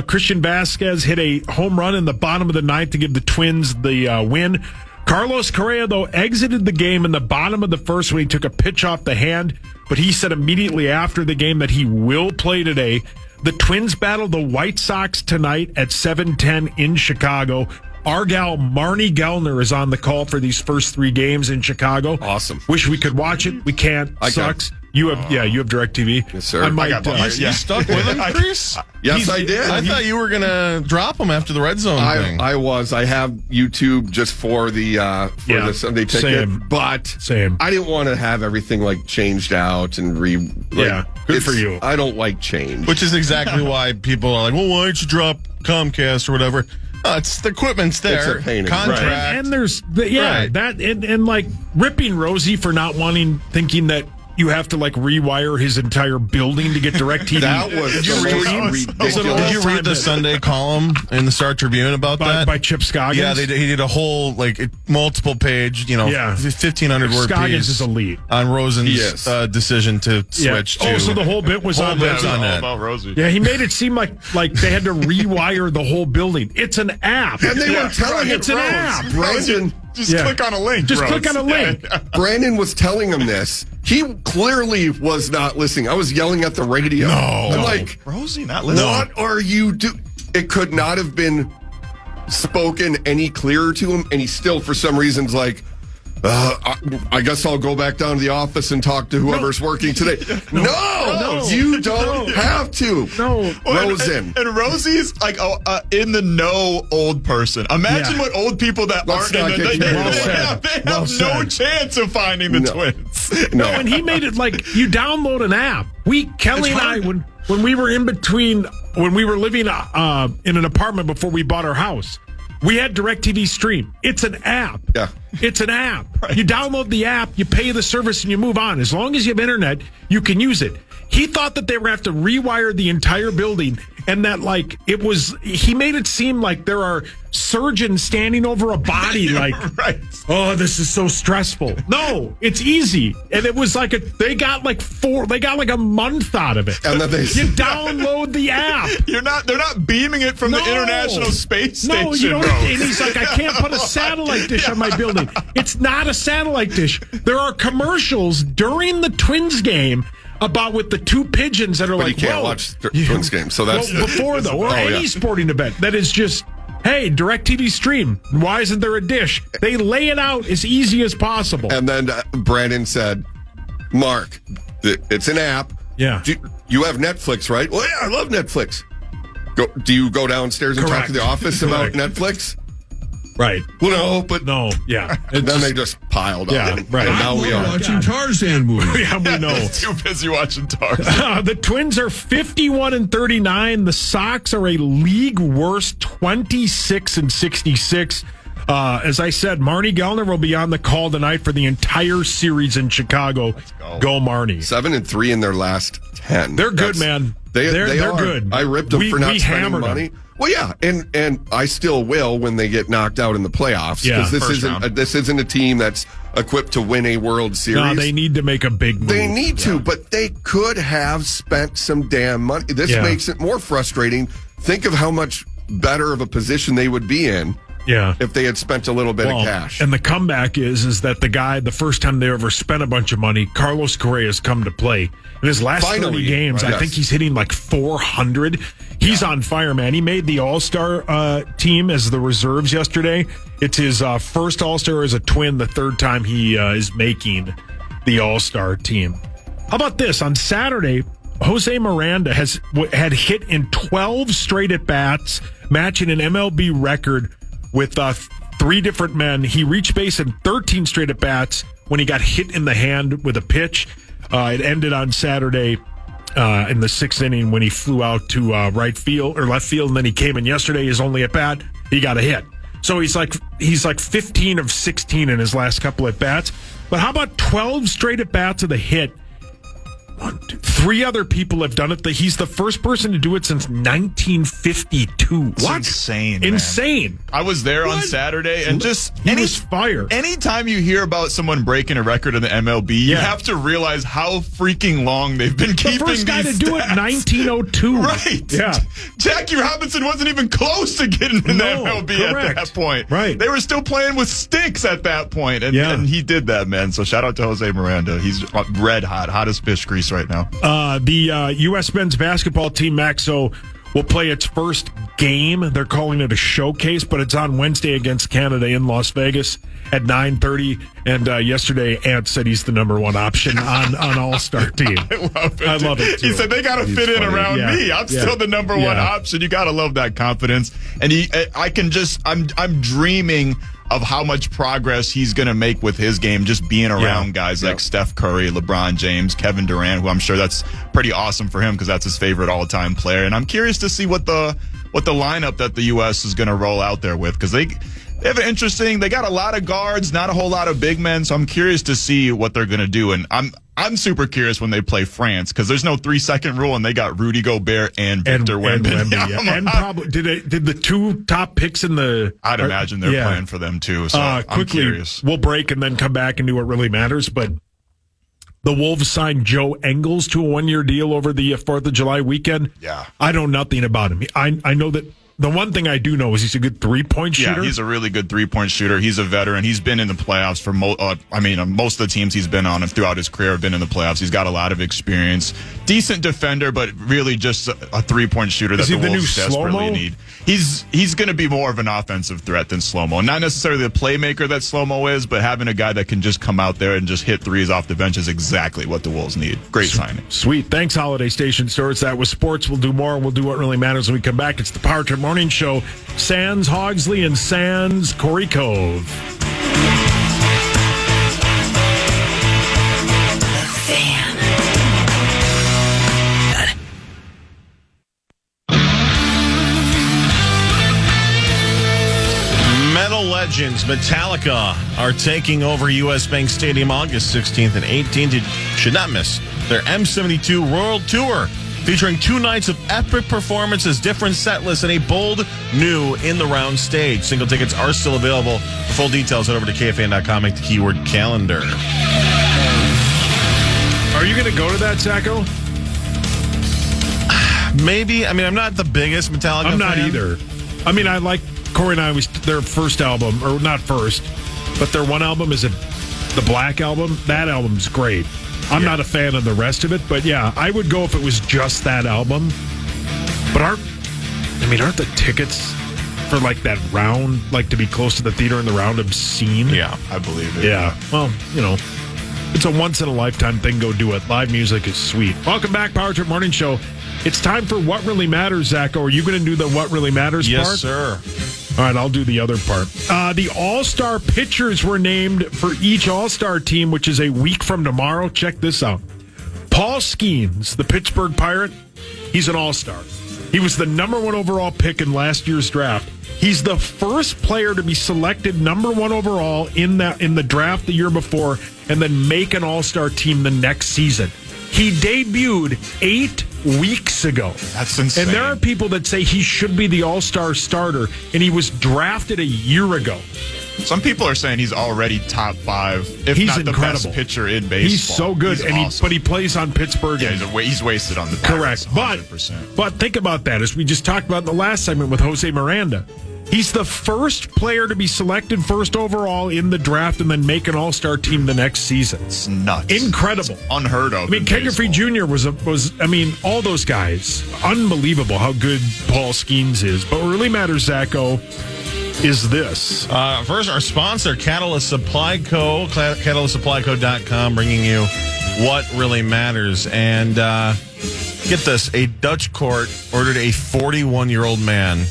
Christian Vasquez hit a home run in the bottom of the ninth to give the Twins the win. Carlos Correa, though, exited the game in the bottom of the first when he took a pitch off the hand, but he said immediately after the game that he will play today. The Twins battle the White Sox tonight at 7:10 in Chicago. Our gal Marnie Gellner is on the call for these first 3 games in Chicago. Awesome. Wish we could watch it. We can't. Sucks. You have DirecTV. Yes, sir. You stuck with him, Chris? Yes, I did. I thought you were going to drop him after the red zone thing. I was. I have YouTube just for the Sunday ticket, but I didn't want to have everything changed out and good for you. I don't like change, which is exactly why people are like, well, why don't you drop Comcast or whatever? It's the equipment's there. It's a pain. Contract. Right. And there's that and ripping Rosie for not thinking that you have to rewire his entire building to get DirecTV. That was ridiculous. Did you read the Sunday column in the Star Tribune about that? By Chip Scoggins? Yeah, he did a whole multiple page, 1,500 word Scoggins piece is elite on Rosen's decision to switch to. Oh, so the whole bit was on that. All about Rosie. Yeah, he made it seem like they had to rewire the whole building. It's an app. And they were telling it's an app. Brandon, just click on a link. Just click on a link. Brandon was telling him this. He clearly was not listening. I was yelling at the radio. I'm like, Rosie, not listening. What are you doing? It could not have been spoken any clearer to him, and he still, for some reasons, I guess I'll go back down to the office and talk to whoever's working today. No, you don't have to. No, Rosen. And Rosie's in the know old person. Imagine what old people that aren't in the they have no chance of finding the Twins. No, and he made it you download an app. Kelly and I, when we were when we were living in an apartment before we bought our house, we had DirecTV Stream. It's an app. Yeah. It's an app. Right. You download the app, you pay the service, and you move on. As long as you have internet, you can use it. He thought that they were going to have to rewire the entire building, and that he made it seem like there are surgeons standing over a body right. Oh, this is so stressful. No, it's easy. And it was they got a month out of it. And then you download the app. They're not beaming it from the International Space Station. No, you don't. And he's like, I can't put a satellite dish on my building. It's not not a satellite dish. There are commercials during the Twins game about with the two pigeons that are but like, you can't watch Twins game. So that's before though, or any sporting event that is just, hey, DirecTV stream. Why isn't there a dish? They lay it out as easy as possible. And then Brandon said, Mark, it's an app. Yeah. You have Netflix, right? Well, yeah, I love Netflix. Do you go downstairs and talk to the office about Netflix? Right. Well, no, but no, yeah. And then they just piled on. Right. And now we are watching Tarzan movies. Yeah, we know. Too busy watching Tarzan. The Twins are 51-39. The Sox are a league worst 26-66. As I said, Marnie Gellner will be on the call tonight for the entire series in Chicago. Go Marnie. 7-3 in their last 10. They're good, man. They're good. I ripped them for not spending money. Well, yeah, and I still will when they get knocked out in the playoffs. Yeah, because this isn't a team that's equipped to win a World Series. No, they need to make a big move. They need to, but they could have spent some damn money. This makes it more frustrating. Think of how much better of a position they would be in. Yeah. If they had spent a little bit of cash. And the comeback is that the first time they ever spent a bunch of money, Carlos Correa has come to play. In his last 30 games, I think he's hitting like 400. He's on fire, man. He made the All-Star team as the reserves yesterday. It's his first All-Star as a Twin, the third time he is making the All-Star team. How about this? On Saturday, Jose Miranda had hit in 12 straight at-bats, matching an MLB record with 3 different men. He reached base in 13 straight at-bats when he got hit in the hand with a pitch. It ended on Saturday in the 6th inning when he flew out to right field or left field, and then he came in yesterday. His only at-bat, he got a hit. So he's like 15 of 16 in his last couple at-bats. But how about 12 straight at-bats with a hit? 1, 2, 3 other people have done it. He's the first person to do it since 1952. What? Insane. Insane. I was there on Saturday, and just he was fire. Anytime you hear about someone breaking a record in the MLB, you have to realize how freaking long they've been keeping these The first guy to do it, 1902. Right. Yeah. Jackie Robinson wasn't even close to getting in the MLB at that point. Right. They were still playing with sticks at that point, and he did that, man. So shout out to Jose Miranda. He's red hot, hottest fish grease right now. The U.S. men's basketball team, Maxo, will play its first game. They're calling it a showcase, but it's on Wednesday against Canada in Las Vegas at 9:30. And yesterday, Ant said he's the number 1 option on All-Star team. I love it. He said they got to fit in around me. I'm still the number 1 option. You got to love that confidence. And I'm dreaming of how much progress he's going to make with his game, just being around guys like Steph Curry, LeBron James, Kevin Durant, who I'm sure that's pretty awesome for him because that's his favorite all-time player. And I'm curious to see what the lineup that the U.S. is going to roll out there with, because they have an interesting. They got a lot of guards, not a whole lot of big men. So I'm curious to see what they're going to do. And I'm super curious when they play France, because there's no 3-second rule, and they got Rudy Gobert and Victor Wembanyama. And probably did the 2 top picks in the? I'd imagine they're playing for them too. So I'm quickly, curious. We'll break and then come back and do what really matters. But the Wolves signed Joe Engels to a 1-year deal over the 4th of July weekend. Yeah, I know nothing about him. I know that. The one thing I do know is he's a good 3-point shooter. Yeah, he's a really good 3-point shooter. He's a veteran. He's been in the playoffs for most of the teams he's been on throughout his career have been in the playoffs. He's got a lot of experience. Decent defender, but really just a 3-point shooter that the Wolves desperately need. He's going to be more of an offensive threat than Slow-Mo. Not necessarily the playmaker that Slow-Mo is, but having a guy that can just come out there and just hit threes off the bench is exactly what the Wolves need. Great signing. Sweet. Thanks, Holiday Station Stores. That was sports. We'll do more, and we'll do what really matters when we come back. It's the Power Trip Morning Show. Sands Hogsley and Sands Corey Cove. Metal legends Metallica are taking over U.S. Bank Stadium August 16th and 18th. You should not miss their M72 World Tour, featuring 2 nights of epic performances, different set lists, and a bold new in-the-round stage. Single tickets are still available. For full details, head over to KFAN.com, make the keyword calendar. Are you going to go to that, Zacco? Maybe. I mean, I'm not the biggest Metallica fan. I'm not either. I mean, I like Corey and I, their first album, or not first, but their one album is a the Black Album. That album's great. I'm not a fan of the rest of it, but yeah, I would go if it was just that album. But aren't the tickets for like that round, like to be close to the theater in the round, obscene? Yeah, I believe it. Yeah. Well, it's a once-in-a-lifetime thing. Go do it. Live music is sweet. Welcome back, Power Trip Morning Show. It's time for What Really Matters, Zacho. Are you going to do the What Really Matters part? Yes, sir. All right, I'll do the other part. The All-Star pitchers were named for each All-Star team, which is a week from tomorrow. Check this out. Paul Skeens, the Pittsburgh Pirate, he's an All-Star. He was the number 1 overall pick in last year's draft. He's the first player to be selected number 1 overall in the draft the year before and then make an All-Star team the next season. He debuted 8 weeks ago. That's insane. And there are people that say he should be the All-Star starter, and he was drafted a year ago. Some people are saying he's already top 5, if he's not incredible. the best pitcher in baseball. He's so good, He's awesome. but he plays on Pittsburgh. Yeah, he's wasted on the Pirates. Correct. 100%. But think about that, as we just talked about in the last segment with Jose Miranda. He's the first player to be selected first overall in the draft and then make an All-Star team the next season. It's nuts. Incredible. It's unheard of. Ken Griffey Jr. was all those guys. Unbelievable how good Paul Skeens is. But what really matters, Zacho, is this. First, our sponsor, Catalyst Supply Co., CatalystSupplyCo.com, bringing you What Really Matters. And get this, a Dutch court ordered a 41-year-old man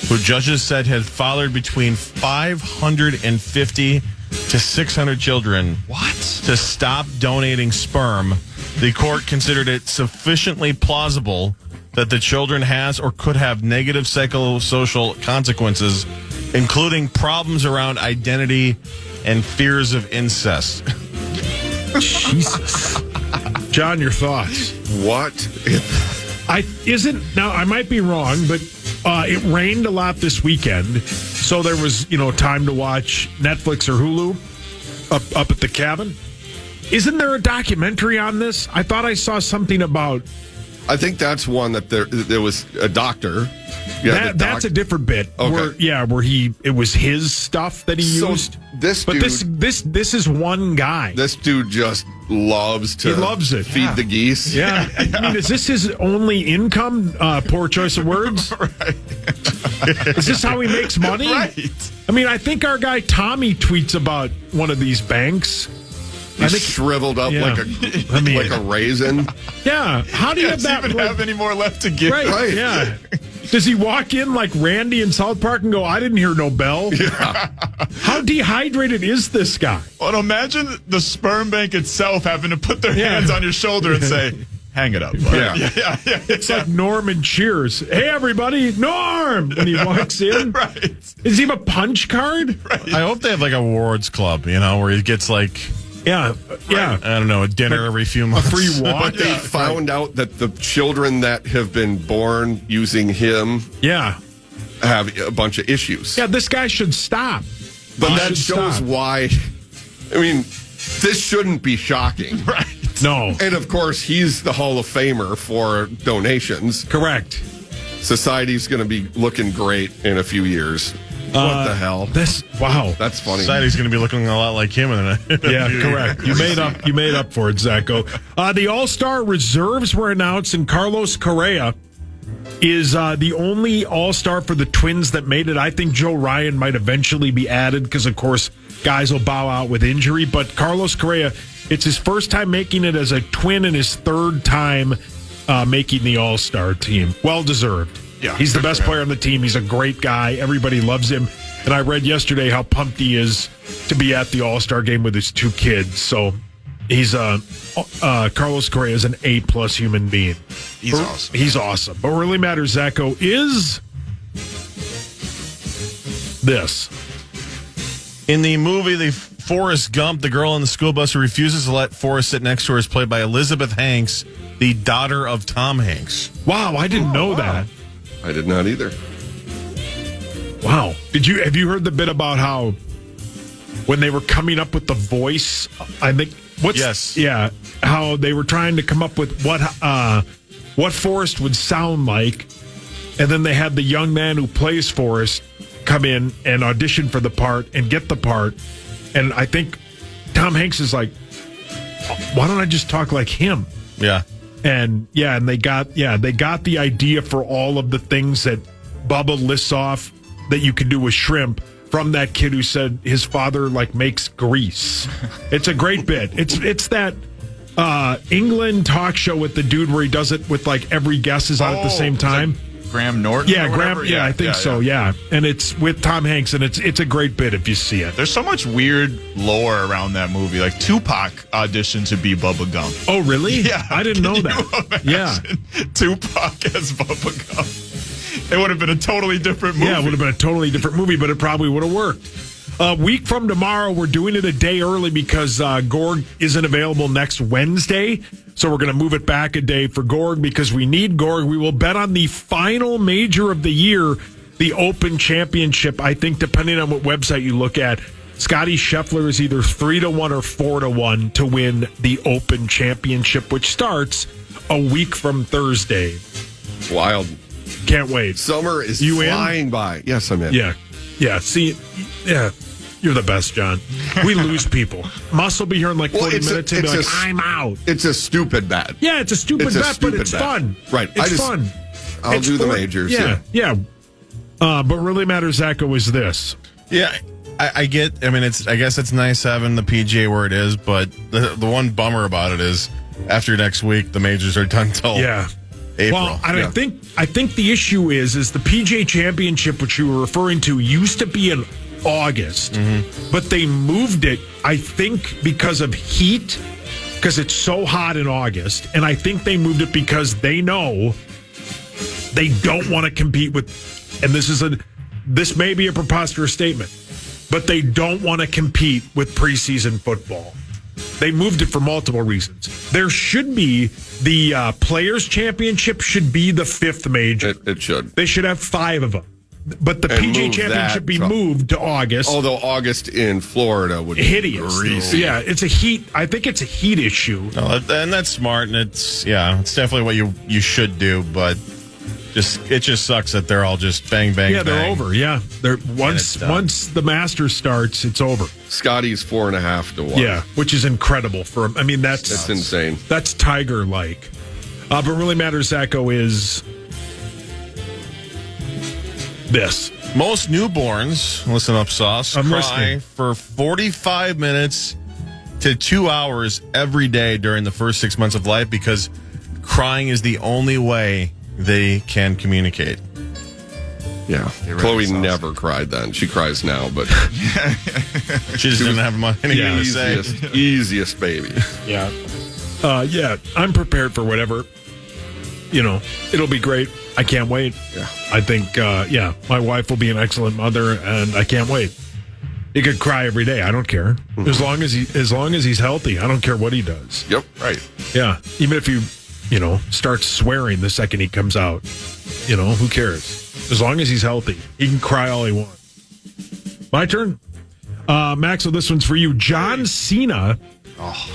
who judges said had fathered between 550 to 600 children. What? To stop donating sperm. The court considered it sufficiently plausible that the children has or could have negative psychosocial consequences, including problems around identity and fears of incest. Jesus. John, your thoughts? What? I might be wrong, but it rained a lot this weekend, so there was time to watch Netflix or Hulu up at the cabin. Isn't there a documentary on this? I thought I saw something about. I think that's one that there was a doctor. Yeah, that's a different bit. Okay. Where it was his stuff that he used. This is one guy. This dude just loves to. He loves it. Feed the geese. Yeah. I mean, is this his only income? Poor choice of words. Right. Is this how he makes money? Right. I mean, I think our guy Tommy tweets about one of these banks. He's shriveled up like a raisin. Yeah. How do you have any more left to give? Right. Yeah. Does he walk in like Randy in South Park and go, I didn't hear no bell? Yeah. How dehydrated is this guy? Well, imagine the sperm bank itself having to put their hands on your shoulder and say, hang it up. Yeah. It's like Norm and Cheers. Hey, everybody, Norm! When he walks in. Right. Does he have a punch card? Right. I hope they have like a awards club, where he gets like... Yeah. I don't know, a dinner every few months. A free walk. But they found out that the children that have been born using him have a bunch of issues. Yeah, this guy should stop. But that shows why. I mean, this shouldn't be shocking. Right. No. And of course, he's the Hall of Famer for donations. Correct. Society's going to be looking great in a few years. What the hell? Wow. That's funny. Society's going to be looking a lot like him in a Yeah, correct. You made up for it, Zacho. The All-Star reserves were announced, and Carlos Correa is the only All-Star for the Twins that made it. I think Joe Ryan might eventually be added because, of course, guys will bow out with injury. But Carlos Correa, it's his first time making it as a Twin and his third time making the All-Star team. Well-deserved. Yeah, he's the best player on the team. He's a great guy. Everybody loves him. And I read yesterday how pumped he is to be at the All-Star game with his 2 kids. So he's Carlos Correa is an A+ human being. He's awesome. He's awesome. But what really matters, Zacho, is this. In the movie Forrest Gump, the girl on the school bus who refuses to let Forrest sit next to her is played by Elizabeth Hanks, the daughter of Tom Hanks. Wow, I didn't know that. I did not either. Wow. Have you heard the bit about how when they were coming up with the voice, I think yes. Yeah, how they were trying to come up with what Forrest would sound like, and then they had the young man who plays Forrest come in and audition for the part and get the part. And I think Tom Hanks is like, why don't I just talk like him? Yeah. And they got the idea for all of the things that Bubba lists off that you can do with shrimp from that kid who said his father like makes grease. It's a great bit. It's that England talk show with the dude where he does it with like every guest is on at the same time. Graham Norton? Yeah, Graham. Yeah, I think so. Yeah, and it's with Tom Hanks, and it's a great bit if you see it. There's so much weird lore around that movie. Like Tupac auditioned to be Bubba Gump. Oh, really? Yeah, I didn't know that. Yeah, Tupac as Bubba Gump. It would have been a totally different movie. Yeah, it would have been a totally different movie, but it probably would have worked. A week from tomorrow, we're doing it a day early because Gorg isn't available next Wednesday. So we're going to move it back a day for Gorg because we need Gorg. We will bet on the final major of the year, the Open Championship. I think depending on what website you look at, Scotty Scheffler is either 3-1 or 4-1 to win the Open Championship, which starts a week from Thursday. Wild. Can't wait. Summer is you flying in? by. Yes, I'm in. Yeah. See, yeah. You're the best, John. We lose people. Muss will be here in like 40 minutes and be like, I'm out. It's a stupid bet. Yeah, it's a stupid bet, but it's fun. Right. It's fun. I'll do the majors. Yeah. But really matters, Zacho, is this. Yeah, I get, I guess it's nice having the PGA where it is, but the one bummer about it is after next week, the majors are done till April. Well, I think the issue is the PGA Championship, which you were referring to, used to be in August, but they moved it, I think, because of heat, because it's so hot in August, and I think they moved it because they know they don't want to compete with, and this may be a preposterous statement, but they don't want to compete with preseason football. They moved it for multiple reasons. There should be the Players' Championship should be the fifth major. It should. They should have 5 of them. But the PGA Championship be moved to August. Although August in Florida would be hideous. Greasy. Yeah, it's a heat. I think it's a heat issue. No, and that's smart, and it's definitely what you should do. But it just sucks that they're all just bang bang. Yeah, they're over. Yeah, they're once the Masters starts, it's over. Scotty's 4.5 to 1. Yeah, which is incredible for him. I mean, that's insane. That's Tiger like. But really matters, Zacho, is this. Most newborns, listen up, Sauce, cry for 45 minutes to 2 hours every day during the first 6 months of life because crying is the only way they can communicate. Yeah. Chloe never cried then. She cries now, but she just didn't have anything to say. Easiest baby. Yeah. I'm prepared for whatever. It'll be great. I can't wait. Yeah. I think, my wife will be an excellent mother, and I can't wait. He could cry every day. I don't care. As long as he's healthy, I don't care what he does. Yep. Right. Yeah. Even if you starts swearing the second he comes out, who cares? As long as he's healthy, he can cry all he wants. My turn. Max, so this one's for you. John Cena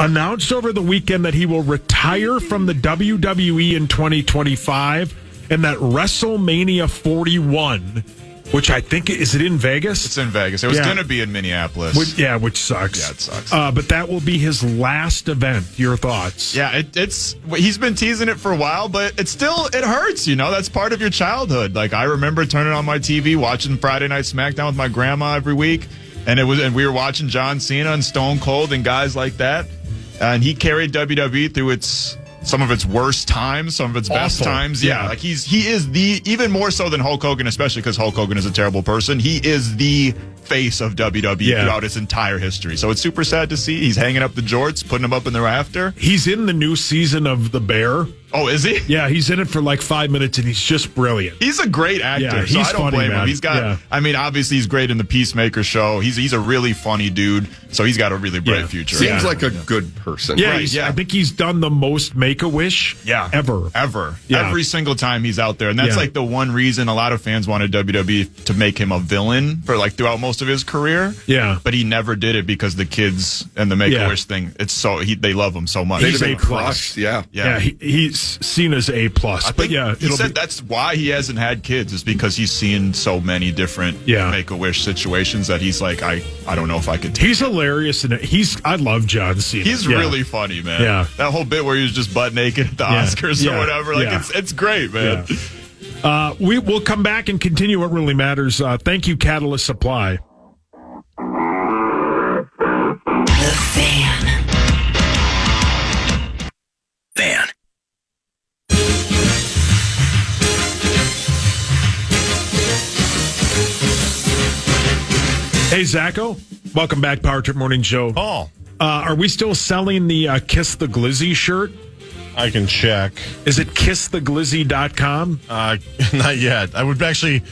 announced over the weekend that he will retire from the WWE in 2025 and that WrestleMania 41, which I think, is it in Vegas? It's in Vegas. It was going to be in Minneapolis. Which sucks. Yeah, it sucks. But that will be his last event. Your thoughts? Yeah, he's been teasing it for a while, but it hurts, That's part of your childhood. Like, I remember turning on my TV, watching Friday Night SmackDown with my grandma every week, and we were watching John Cena and Stone Cold and guys like that, and he carried WWE through some of its worst times, some of its best times. Yeah, like he is even more so than Hulk Hogan, especially because Hulk Hogan is a terrible person. He is the face of WWE throughout its entire history. So it's super sad to see. He's hanging up the jorts, putting them up in the rafter. He's in the new season of The Bear. Oh, is he? Yeah, he's in it for like 5 minutes, and he's just brilliant. He's a great actor, so I don't blame him. He's got, obviously he's great in the Peacemaker show. He's a really funny dude, so he's got a really bright future. Seems like a good person. Yeah, I think he's done the most Make-A-Wish ever. Yeah. Every single time he's out there. And that's like the one reason a lot of fans wanted WWE to make him a villain for like throughout most of his career. Yeah. But he never did it because the kids and the Make-A-Wish thing, they love him so much. He's a crushed. Yeah, seen as A+. But yeah, he said that's why he hasn't had kids, is because he's seen so many different Make-A-Wish situations that he's like, I don't know if I could. He's hilarious, and I love John Cena. He's really funny, man. Yeah, that whole bit where he was just butt naked at the Oscars or whatever, like it's great, man. Yeah. We'll come back and continue what really matters. Thank you, Catalyst Supply. The Fan. Fan. Hey, Zacho. Welcome back, Power Trip Morning Show. Oh. Are we still selling the Kiss the Glizzy shirt? I can check. Is it kisstheglizzy.com? Not yet. I would actually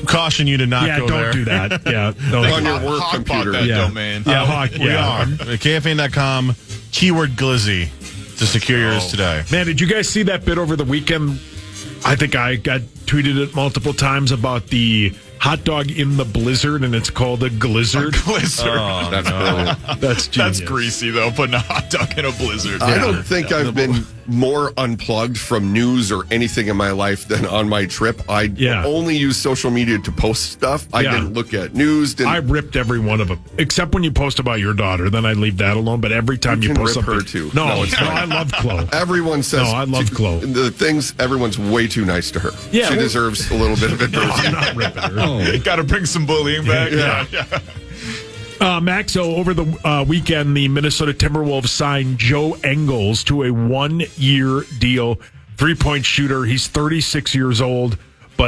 caution you to not go there. Yeah, don't do that. Yeah, on your work computer. That domain. Yeah, Hawk. We are. KFAN.com, keyword glizzy to secure yours today. Man, did you guys see that bit over the weekend? I think I got tweeted it multiple times about the hot dog in the blizzard, and it's called a glizzard. Blizzard. That's brilliant. That's genius. That's greasy, though, putting a hot dog in a blizzard. I don't think I've been more unplugged from news or anything in my life than on my trip. I only use social media to post stuff. I didn't look at news. I ripped every one of them, except when you post about your daughter. Then I leave that alone. But every time you post rip something, her too. No, I love Chloe. Everyone says I love Chloe. The things everyone's way too nice to her. Yeah, she deserves a little bit of adversity. I'm not ripping her. Got to bring some bullying back. Max, so over the weekend, the Minnesota Timberwolves signed Joe Engels to a 1-year deal. 3-point shooter. He's 36 years old, but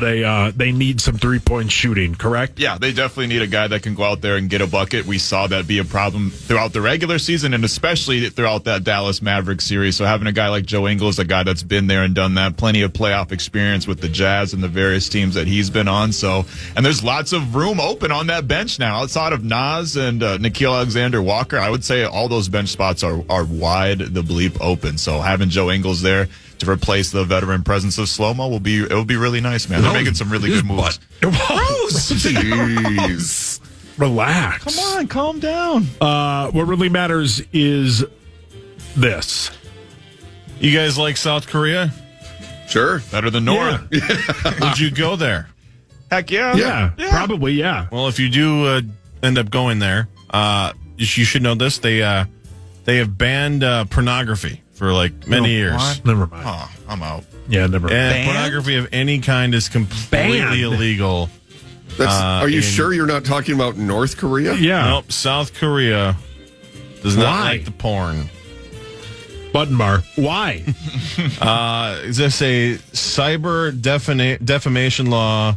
they need some 3-point shooting, correct? Yeah, they definitely need a guy that can go out there and get a bucket. We saw that be a problem throughout the regular season and especially throughout that Dallas Mavericks series. So having a guy like Joe Ingles, a guy that's been there and done that, plenty of playoff experience with the Jazz and the various teams that he's been on. So, and there's lots of room open on that bench now. Outside of Nas and Nickeil Alexander-Walker, I would say all those bench spots are wide the bleep open. So having Joe Ingles there to replace the veteran presence of Slow-Mo will be really nice, man. They're making some really good moves. Gross! Jeez. Relax. Come on, calm down. What really matters is this. You guys like South Korea? Sure. Better than North. Yeah. Would you go there? Heck yeah. Yeah, probably, yeah. Well, if you do end up going there, you should know this. They have banned pornography for like many years. What? Never mind. Oh, I'm out. Yeah, never mind. And pornography of any kind is completely illegal. Are you sure you're not talking about North Korea? Yeah. Nope. South Korea does not like the porn. Button bar. Why? Is this a cyber defamation law?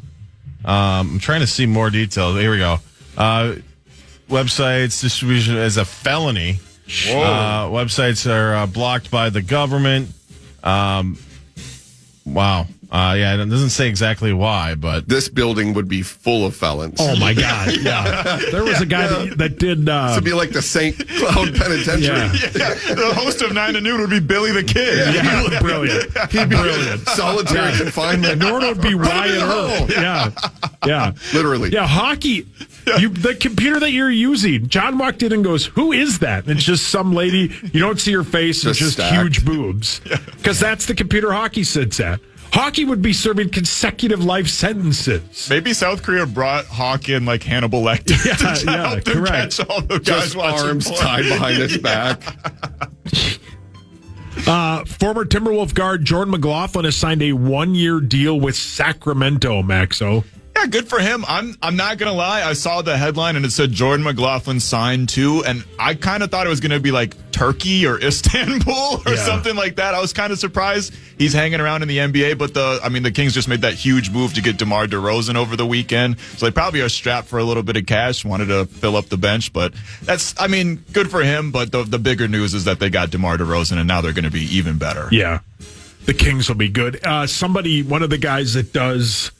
I'm trying to see more details. Here we go. Websites distribution as a felony. Websites are blocked by the government. Wow. Yeah, it doesn't say exactly why, but this building would be full of felons. Oh my God! Yeah, there was a guy that did. This would be like the St. Cloud Penitentiary. Yeah. The host of 9 to Noon would be Billy the Kid. Yeah, brilliant. He'd be brilliant. Solitary confinement. Nor would be Wyatt Earp. Yeah, literally. Yeah, hockey. The computer that you're using. John walked in and goes, "Who is that?" And it's just some lady. You don't see her face. It's just huge boobs. Because that's the computer hockey sits at. Hockey would be serving consecutive life sentences. Maybe South Korea brought Hawk in like Hannibal Lecter to help them catch all the guys just watching arms porn. tied behind his back. Former Timberwolf guard Jordan McLaughlin has signed a 1-year deal with Sacramento, Maxo. Yeah, good for him. I'm not going to lie. I saw the headline and it said Jordan McLaughlin signed too, and I kind of thought it was going to be like Turkey or Istanbul or something like that. I was kind of surprised he's hanging around in the NBA, but the Kings just made that huge move to get DeMar DeRozan over the weekend, so they probably are strapped for a little bit of cash, wanted to fill up the bench, but good for him, but the bigger news is that they got DeMar DeRozan, and now they're going to be even better. Yeah, the Kings will be good. One of the guys that does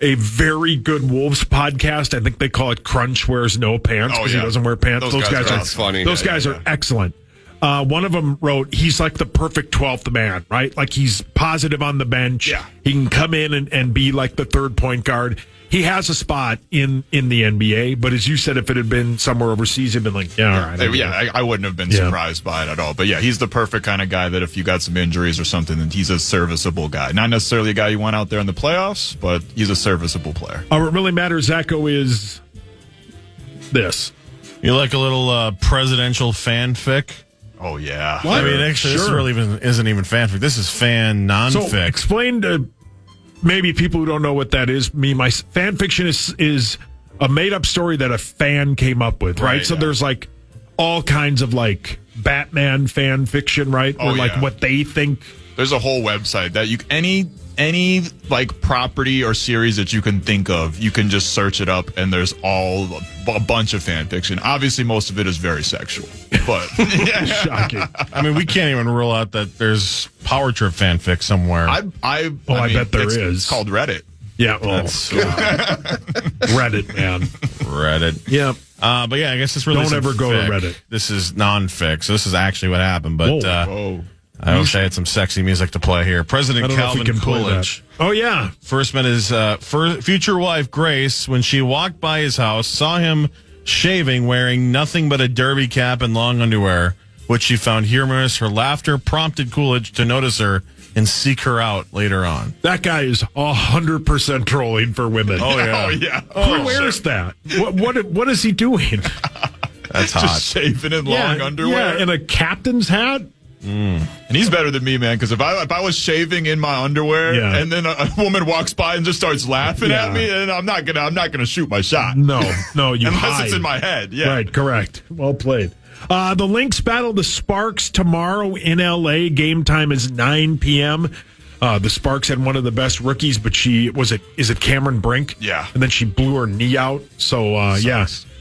a very good Wolves podcast, I think they call it Crunch Wears No Pants because he doesn't wear pants. Those guys are funny. Those guys are excellent. One of them wrote, he's like the perfect 12th man, right? Like he's positive on the bench. Yeah. He can come in and be like the third point guard. he has a spot in the NBA. But as you said, if it had been somewhere overseas, he'd been like, yeah, all right. I wouldn't have been surprised by it at all. But yeah, he's the perfect kind of guy that if you got some injuries or something, then he's a serviceable guy. Not necessarily a guy you want out there in the playoffs, but he's a serviceable player. What really matters, Zacho, is this. You like a little presidential fanfic? Oh, yeah. What? I mean, actually, this really isn't even fanfic. This is fan non-fic. So explain to maybe people who don't know what that is. My fan fiction is a made-up story that a fan came up with, right? So there's like all kinds of like Batman fan fiction, right? Or like what they think. There's a whole website that any like property or series that you can think of, you can just search it up, and there's a bunch of fan fiction. Obviously, most of it is very sexual, but shocking. I mean, we can't even rule out that there's Power Trip fanfic somewhere. I bet there is. It's called Reddit. Yeah, Reddit, man. Reddit. Yeah. But yeah, I guess this really don't ever go to Reddit. This is non-fic, so this is actually what happened. But I wish I had some sexy music to play here. President Calvin Coolidge. Oh, yeah. First met his future wife, Grace, when she walked by his house, saw him shaving, wearing nothing but a derby cap and long underwear, which she found humorous. Her laughter prompted Coolidge to notice her and seek her out later on. That guy is 100% trolling for women. Oh, yeah. Oh, yeah. Who wears that? What is he doing? That's hot. Just shaving in long underwear. Yeah, and a captain's hat? And he's better than me, man, because if I was shaving in my underwear and then a woman walks by and just starts laughing at me, then I'm not gonna shoot my shot. No, you unless hide. it's in my head. Yeah, right, correct. Well played. The Lynx battle the Sparks tomorrow in L.A. Game time is 9 p.m. The Sparks had one of the best rookies, but is it Cameron Brink? Yeah. And then she blew her knee out. So,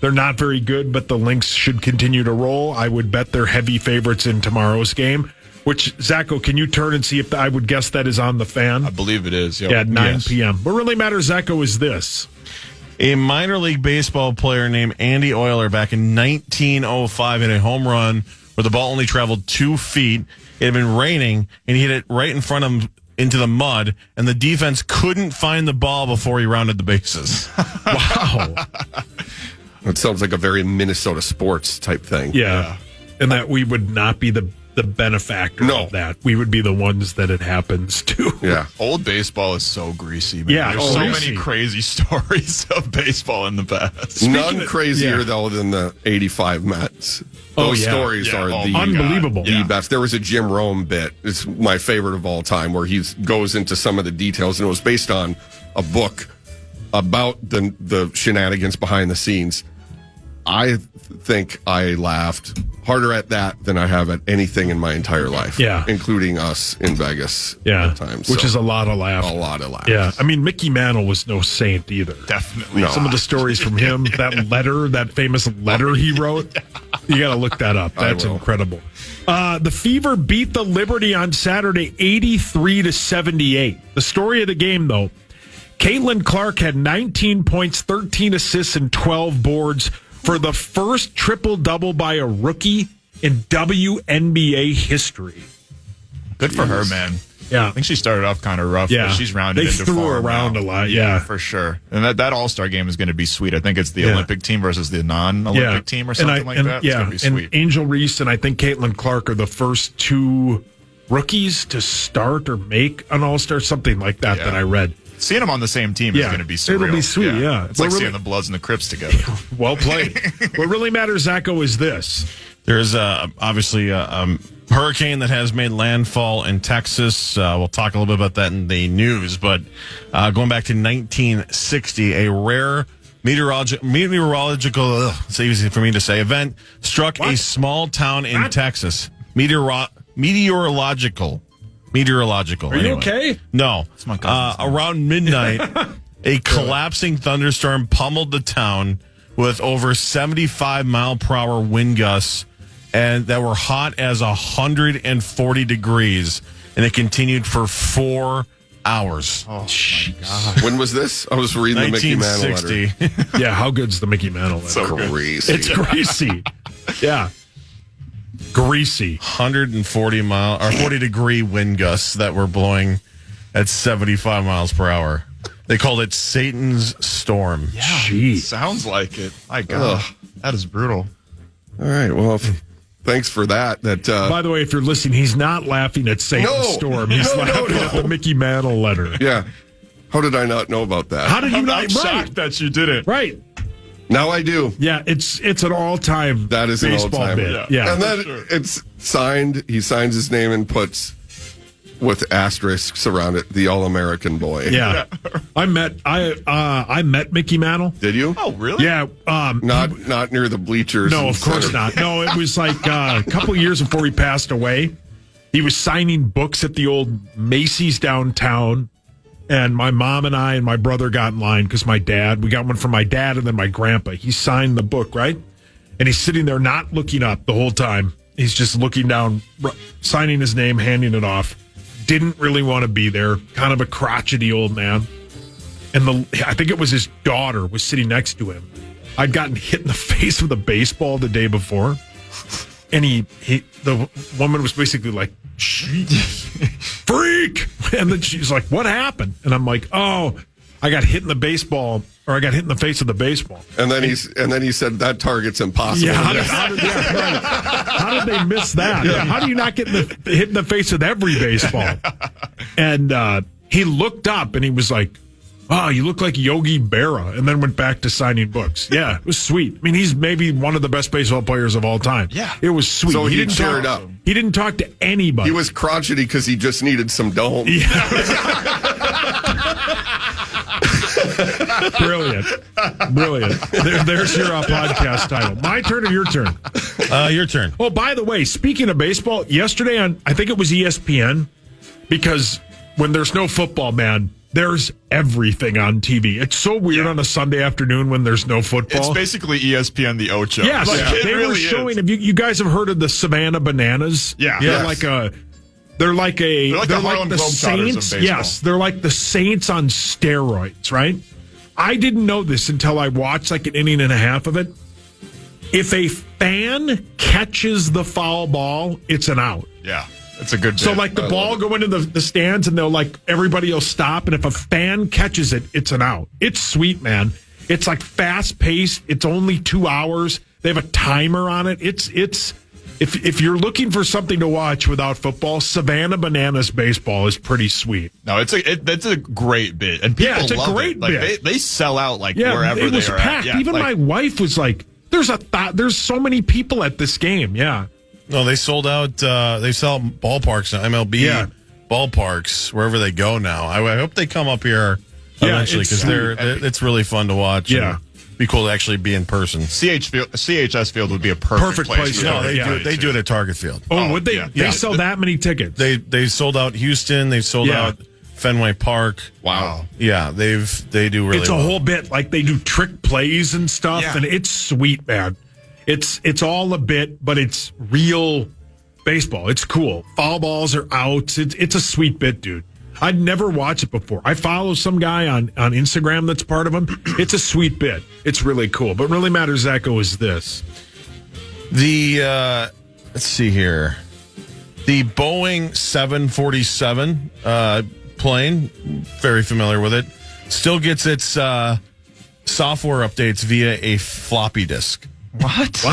they're not very good, but the Lynx should continue to roll. I would bet they're heavy favorites in tomorrow's game, which, Zacho, can you turn and see if I would guess that is on the Fan? I believe it is. Yeah, at 9 p.m. What really matters, Zacho, is this. A minor league baseball player named Andy Euler back in 1905 hit a home run where the ball only traveled 2 feet. It had been raining, and he hit it right in front of him into the mud, and the defense couldn't find the ball before he rounded the bases. Wow. It sounds like a very Minnesota sports type thing. Yeah. And that we would not be the benefactor of that. We would be the ones that it happens to. Yeah. Old baseball is so greasy, man. Yeah, There's so many crazy stories of baseball in the past. None crazier, though, than the 85 Mets. Those stories are unbelievable. The best. There was a Jim Rome bit. It's my favorite of all time, where he goes into some of the details, and it was based on a book about the shenanigans behind the scenes. I think I laughed harder at that than I have at anything in my entire life. Yeah. Including us in Vegas at times. Which is a lot of laughs. A lot of laughs. Yeah. I mean, Mickey Mantle was no saint either. Definitely. No. Some of the stories from him, that famous letter he wrote, you got to look that up. That's incredible. The Fever beat the Liberty on Saturday 83-78. The story of the game, though, Caitlin Clark had 19 points, 13 assists, and 12 boards for the first triple-double by a rookie in WNBA history. Good for her, man. Yeah. I think she started off kind of rough, but she's rounded into form. They threw her now. around a lot, yeah. For sure. And that All-Star game is going to be sweet. I think it's the Olympic team versus the non-Olympic team or something like that. It's going to be sweet. And Angel Reese and I think Caitlin Clark are the first 2 rookies to start or make an All-Star, something like that I read. Seeing them on the same team is going to be surreal. It'll be sweet, yeah. It's like seeing the Bloods and the Crips together. Well played. What really matters, Zacho, is this. There's obviously a hurricane that has made landfall in Texas. We'll talk a little bit about that in the news. But going back to 1960, a rare meteorological, it's easy for me to say, event struck a small town in Texas. Meteorological. Are you okay? No. Around midnight, a collapsing thunderstorm pummeled the town with over 75-mile-per-hour wind gusts, and that were hot as 140 degrees, and it continued for 4 hours. Oh, my God. When was this? I was reading the Mickey Mantle letter. Yeah, how good's the Mickey Mantle letter? So greasy. It's greasy. Yeah. Greasy. 140 40 degree wind gusts that were blowing at 75 miles per hour. They called it Satan's Storm. Yeah, Jeez. sounds like it. My God, that is brutal. All right, well, thanks for that. By the way, if you're listening, he's not laughing at Satan's Storm. He's laughing at the Mickey Mantle letter. Yeah. How did I not know about that? How did you not? I'm shocked that you did it. Right. Now I do. Yeah, it's an all-time That is an baseball all-time. bit. Yeah. And then it's signed. He signs his name and puts with asterisks around it, the All-American boy. Yeah. I met Mickey Mantle. Did you? Oh, really? Yeah. Not near the bleachers. No, of course not. No, it was like a couple years before he passed away. He was signing books at the old Macy's downtown. And my mom and I and my brother got in line because we got one from my dad and then my grandpa. He signed the book, right? And he's sitting there not looking up the whole time. He's just looking down, signing his name, handing it off. Didn't really want to be there. Kind of a crotchety old man. And I think it was his daughter was sitting next to him. I'd gotten hit in the face with a baseball the day before. And the woman was basically like, freak. And then she's like, what happened? And I'm like, oh, I got hit in the baseball, or I got hit in the face with the baseball. And then he said that target's impossible. Yeah, how did they miss that? Yeah. How do you not get hit in the face with every baseball? And he looked up and he was like, wow, you look like Yogi Berra, and then went back to signing books. Yeah, it was sweet. I mean, he's maybe one of the best baseball players of all time. Yeah. It was sweet. So he didn't cheer it up. He didn't talk to anybody. He was crotchety because he just needed some dome. Yeah. Brilliant. There's your podcast title. My turn or your turn? Your turn. Oh, by the way, speaking of baseball, yesterday I think it was ESPN, because when there's no football, man, there's everything on TV. It's so weird on a Sunday afternoon when there's no football. It's basically ESPN The Ocho. Yes, they were showing. Have you guys have heard of the Savannah Bananas? Yeah, they're like the Harlem Globetrotters Saints. of baseball. Yes, they're like the Saints on steroids, right? I didn't know this until I watched like an inning and a half of it. If a fan catches the foul ball, it's an out. Yeah. It's a good bit. So, like, the ball go into the stands, and they'll, like, everybody will stop, and if a fan catches it, it's an out. It's sweet, man. It's, like, fast-paced. It's only 2 hours. They have a timer on it. If you're looking for something to watch without football, Savannah Bananas baseball is pretty sweet. No, it's a great bit, and people it's a love great it. Like, bit. they sell out wherever it was they are packed. at. Yeah, even my wife was like, "There's so many people at this game." Yeah. No, they sold out. They sell ballparks now, MLB ballparks wherever they go now. I hope they come up here eventually because it's really fun to watch. Yeah, be cool to actually be in person. CHS Field would be a perfect place. No, they do it at Target Field. Oh, would they? Yeah. They sell that many tickets. They sold out Houston. They sold out Fenway Park. Wow. Yeah, they do really. It's a whole bit. Like they do trick plays and stuff, and it's sweet, man. It's all a bit, but it's real baseball. It's cool. Foul balls are outs. It's a sweet bit, dude. I'd never watched it before. I follow some guy on Instagram that's part of them. It's a sweet bit. It's really cool. But really matters, Echo, is this. Let's see here. The Boeing 747 plane, very familiar with it, still gets its software updates via a floppy disk. What?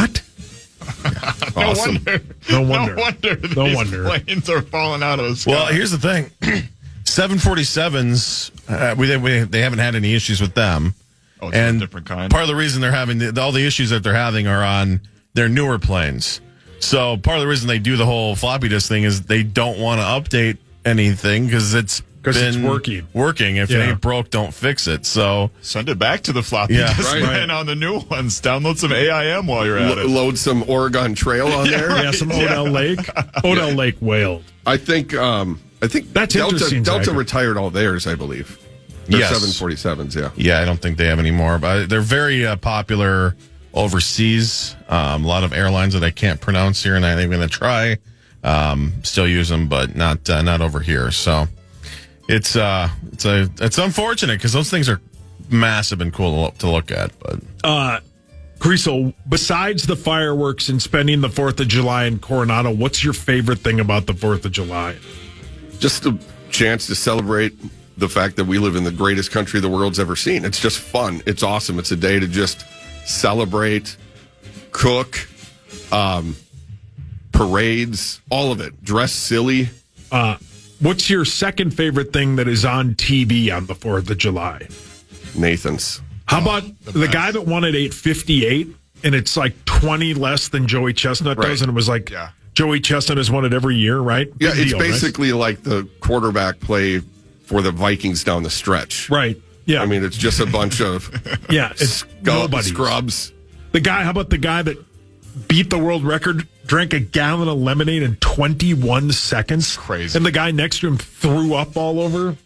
Awesome. No wonder these planes are falling out of the sky. Well, here's the thing. 747s, they haven't had any issues with them. Oh, it's a different kind. Part of the reason they're having all the issues that they're having are on their newer planes. So part of the reason they do the whole floppy disk thing is they don't want to update anything because it's working. If it ain't broke, don't fix it. So send it back to the floppy disk and on the new ones. Download some AIM while you're at it. Load some Oregon Trail on there. Yeah, some Odell Lake. Odell Lake whaled. I think that's interesting. Delta retired all theirs, I believe. Their 747s, yeah. Yeah, I don't think they have any more, but they're very popular overseas. A lot of airlines that I can't pronounce here, and I'm even going to try. Still use them, but not over here. So it's unfortunate because those things are massive and cool to look at. But Kriesel, besides the fireworks and spending the 4th of July in Coronado, what's your favorite thing about the 4th of July? Just a chance to celebrate the fact that we live in the greatest country the world's ever seen. It's just fun. It's awesome. It's a day to just celebrate, cook, parades, all of it. Dress silly. What's your second favorite thing that is on TV on the 4th of July? Nathan's. How about the guy that won at 8:58, and it's like 20 less than Joey Chestnut does, and it was like Joey Chestnut has won it every year, right? Yeah, it's basically like the quarterback play for the Vikings down the stretch. Right. Yeah. I mean, it's just a bunch of it's nobody scrubs. How about the guy that beat the world record, drank a gallon of lemonade in 21 seconds? Crazy. And the guy next to him threw up all over?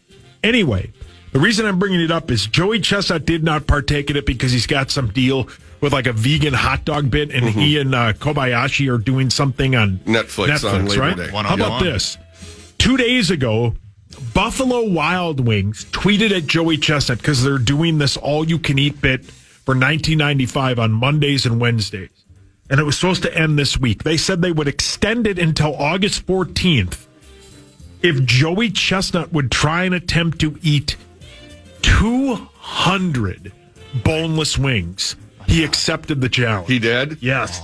Anyway, the reason I'm bringing it up is Joey Chestnut did not partake in it because he's got some deal with like a vegan hot dog bit, and he and Kobayashi are doing something on Netflix on Labor right? Day. How about this? 2 days ago, Buffalo Wild Wings tweeted at Joey Chestnut because they're doing this all-you-can-eat bit for $19.95 on Mondays and Wednesdays. And it was supposed to end this week. They said they would extend it until August 14th if Joey Chestnut would try and attempt to eat 200 boneless wings. He accepted the challenge. He did? Yes.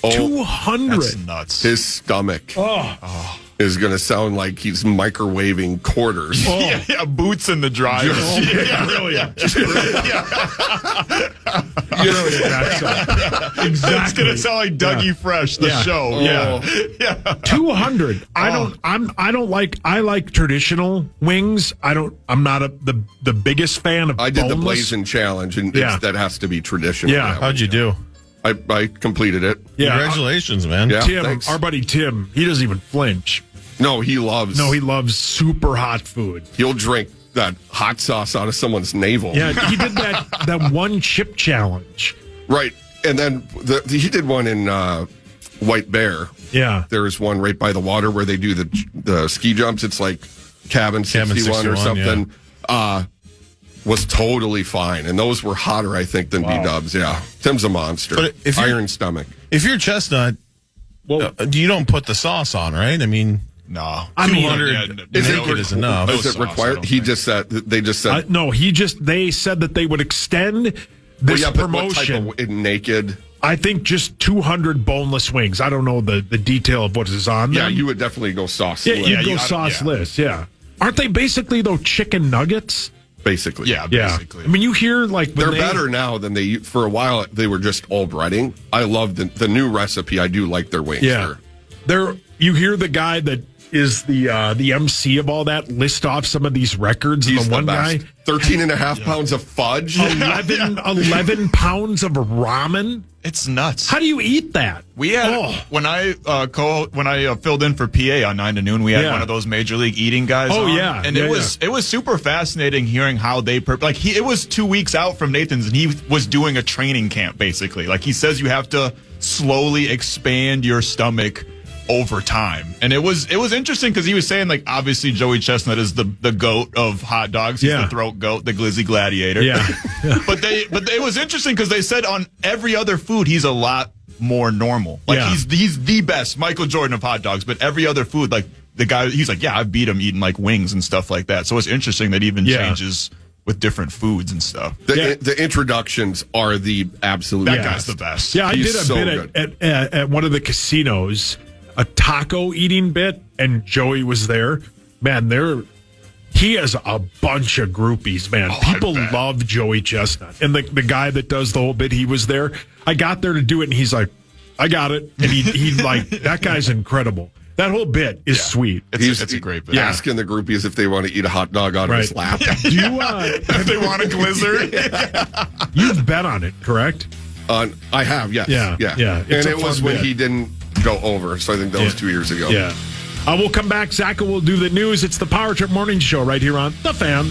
Oh, 200. That's nuts. His stomach is going to sound like he's microwaving quarters. Yeah, boots in the dryer. Exactly. It's going to sound like Dougie Fresh, the show. Yeah. 200. I like traditional wings. I'm not the biggest fan of I did boneless. the Blazing Challenge, and that has to be traditional. Yeah. How'd you do? I completed it. Yeah. Congratulations, man. Yeah, Tim, thanks. our buddy Tim, he doesn't even flinch. No, he loves super hot food. He'll drink that hot sauce out of someone's navel. Yeah, he did that one chip challenge. Right. And then he did one in White Bear. Yeah. There's one right by the water where they do the ski jumps. It's like Cabin 61 or something. Yeah. Was totally fine. And those were hotter, I think, than B-dubs. Yeah. Tim's a monster. But if Iron stomach. If you're Chestnut, you don't put the sauce on, right? I mean... No, I mean, 200 naked is enough. Is it required? They just said. No, they said that they would extend this promotion. What type of naked? I think just 200 boneless wings. I don't know the detail of what is on them. Yeah, you would definitely go sauceless. Yeah, you'd go sauceless. Yeah. Aren't they basically though chicken nuggets? Basically. Yeah, basically. I mean, you hear like they're better now than they for a while. They were just all breading. I love the new recipe. I do like their wings. Yeah, you hear the guy that is the MC of all that list off some of these records. He's and the one best. guy 13.5 pounds of fudge, 11 pounds of ramen. It's nuts. How do you eat that? We had when I filled in for PA on 9 to Noon, we had one of those Major League Eating guys. And it was super fascinating hearing how they it was 2 weeks out from Nathan's, and he was doing a training camp basically. Like he says, you have to slowly expand your stomach over time. And it was interesting because he was saying, like, obviously Joey Chestnut is the goat of hot dogs. He's the throat goat, the glizzy gladiator. Yeah. But it was interesting because they said on every other food he's a lot more normal. Like he's the best Michael Jordan of hot dogs, but every other food, like the guy, he's like, I beat him eating like wings and stuff like that. So it's interesting that even changes with different foods and stuff. The introductions are the absolute That guy's the best. Yeah, I did a bit at one of the casinos, a taco eating bit, and Joey was there. Man, he has a bunch of groupies, man. People love Joey Chestnut. And the guy that does the whole bit, he was there. I got there to do it, and he's like, I got it. And he like, that guy's incredible. That whole bit is sweet. It's a great bit. Asking the groupies if they want to eat a hot dog out of his lap. Do you, if they want a blizzard. You've bet on it, correct? I have, yes. Yeah. And it was when he didn't go over, so I think that was 2 years ago. Yeah. We'll come back. Zach will do the news. It's the Power Trip Morning Show right here on The Fan.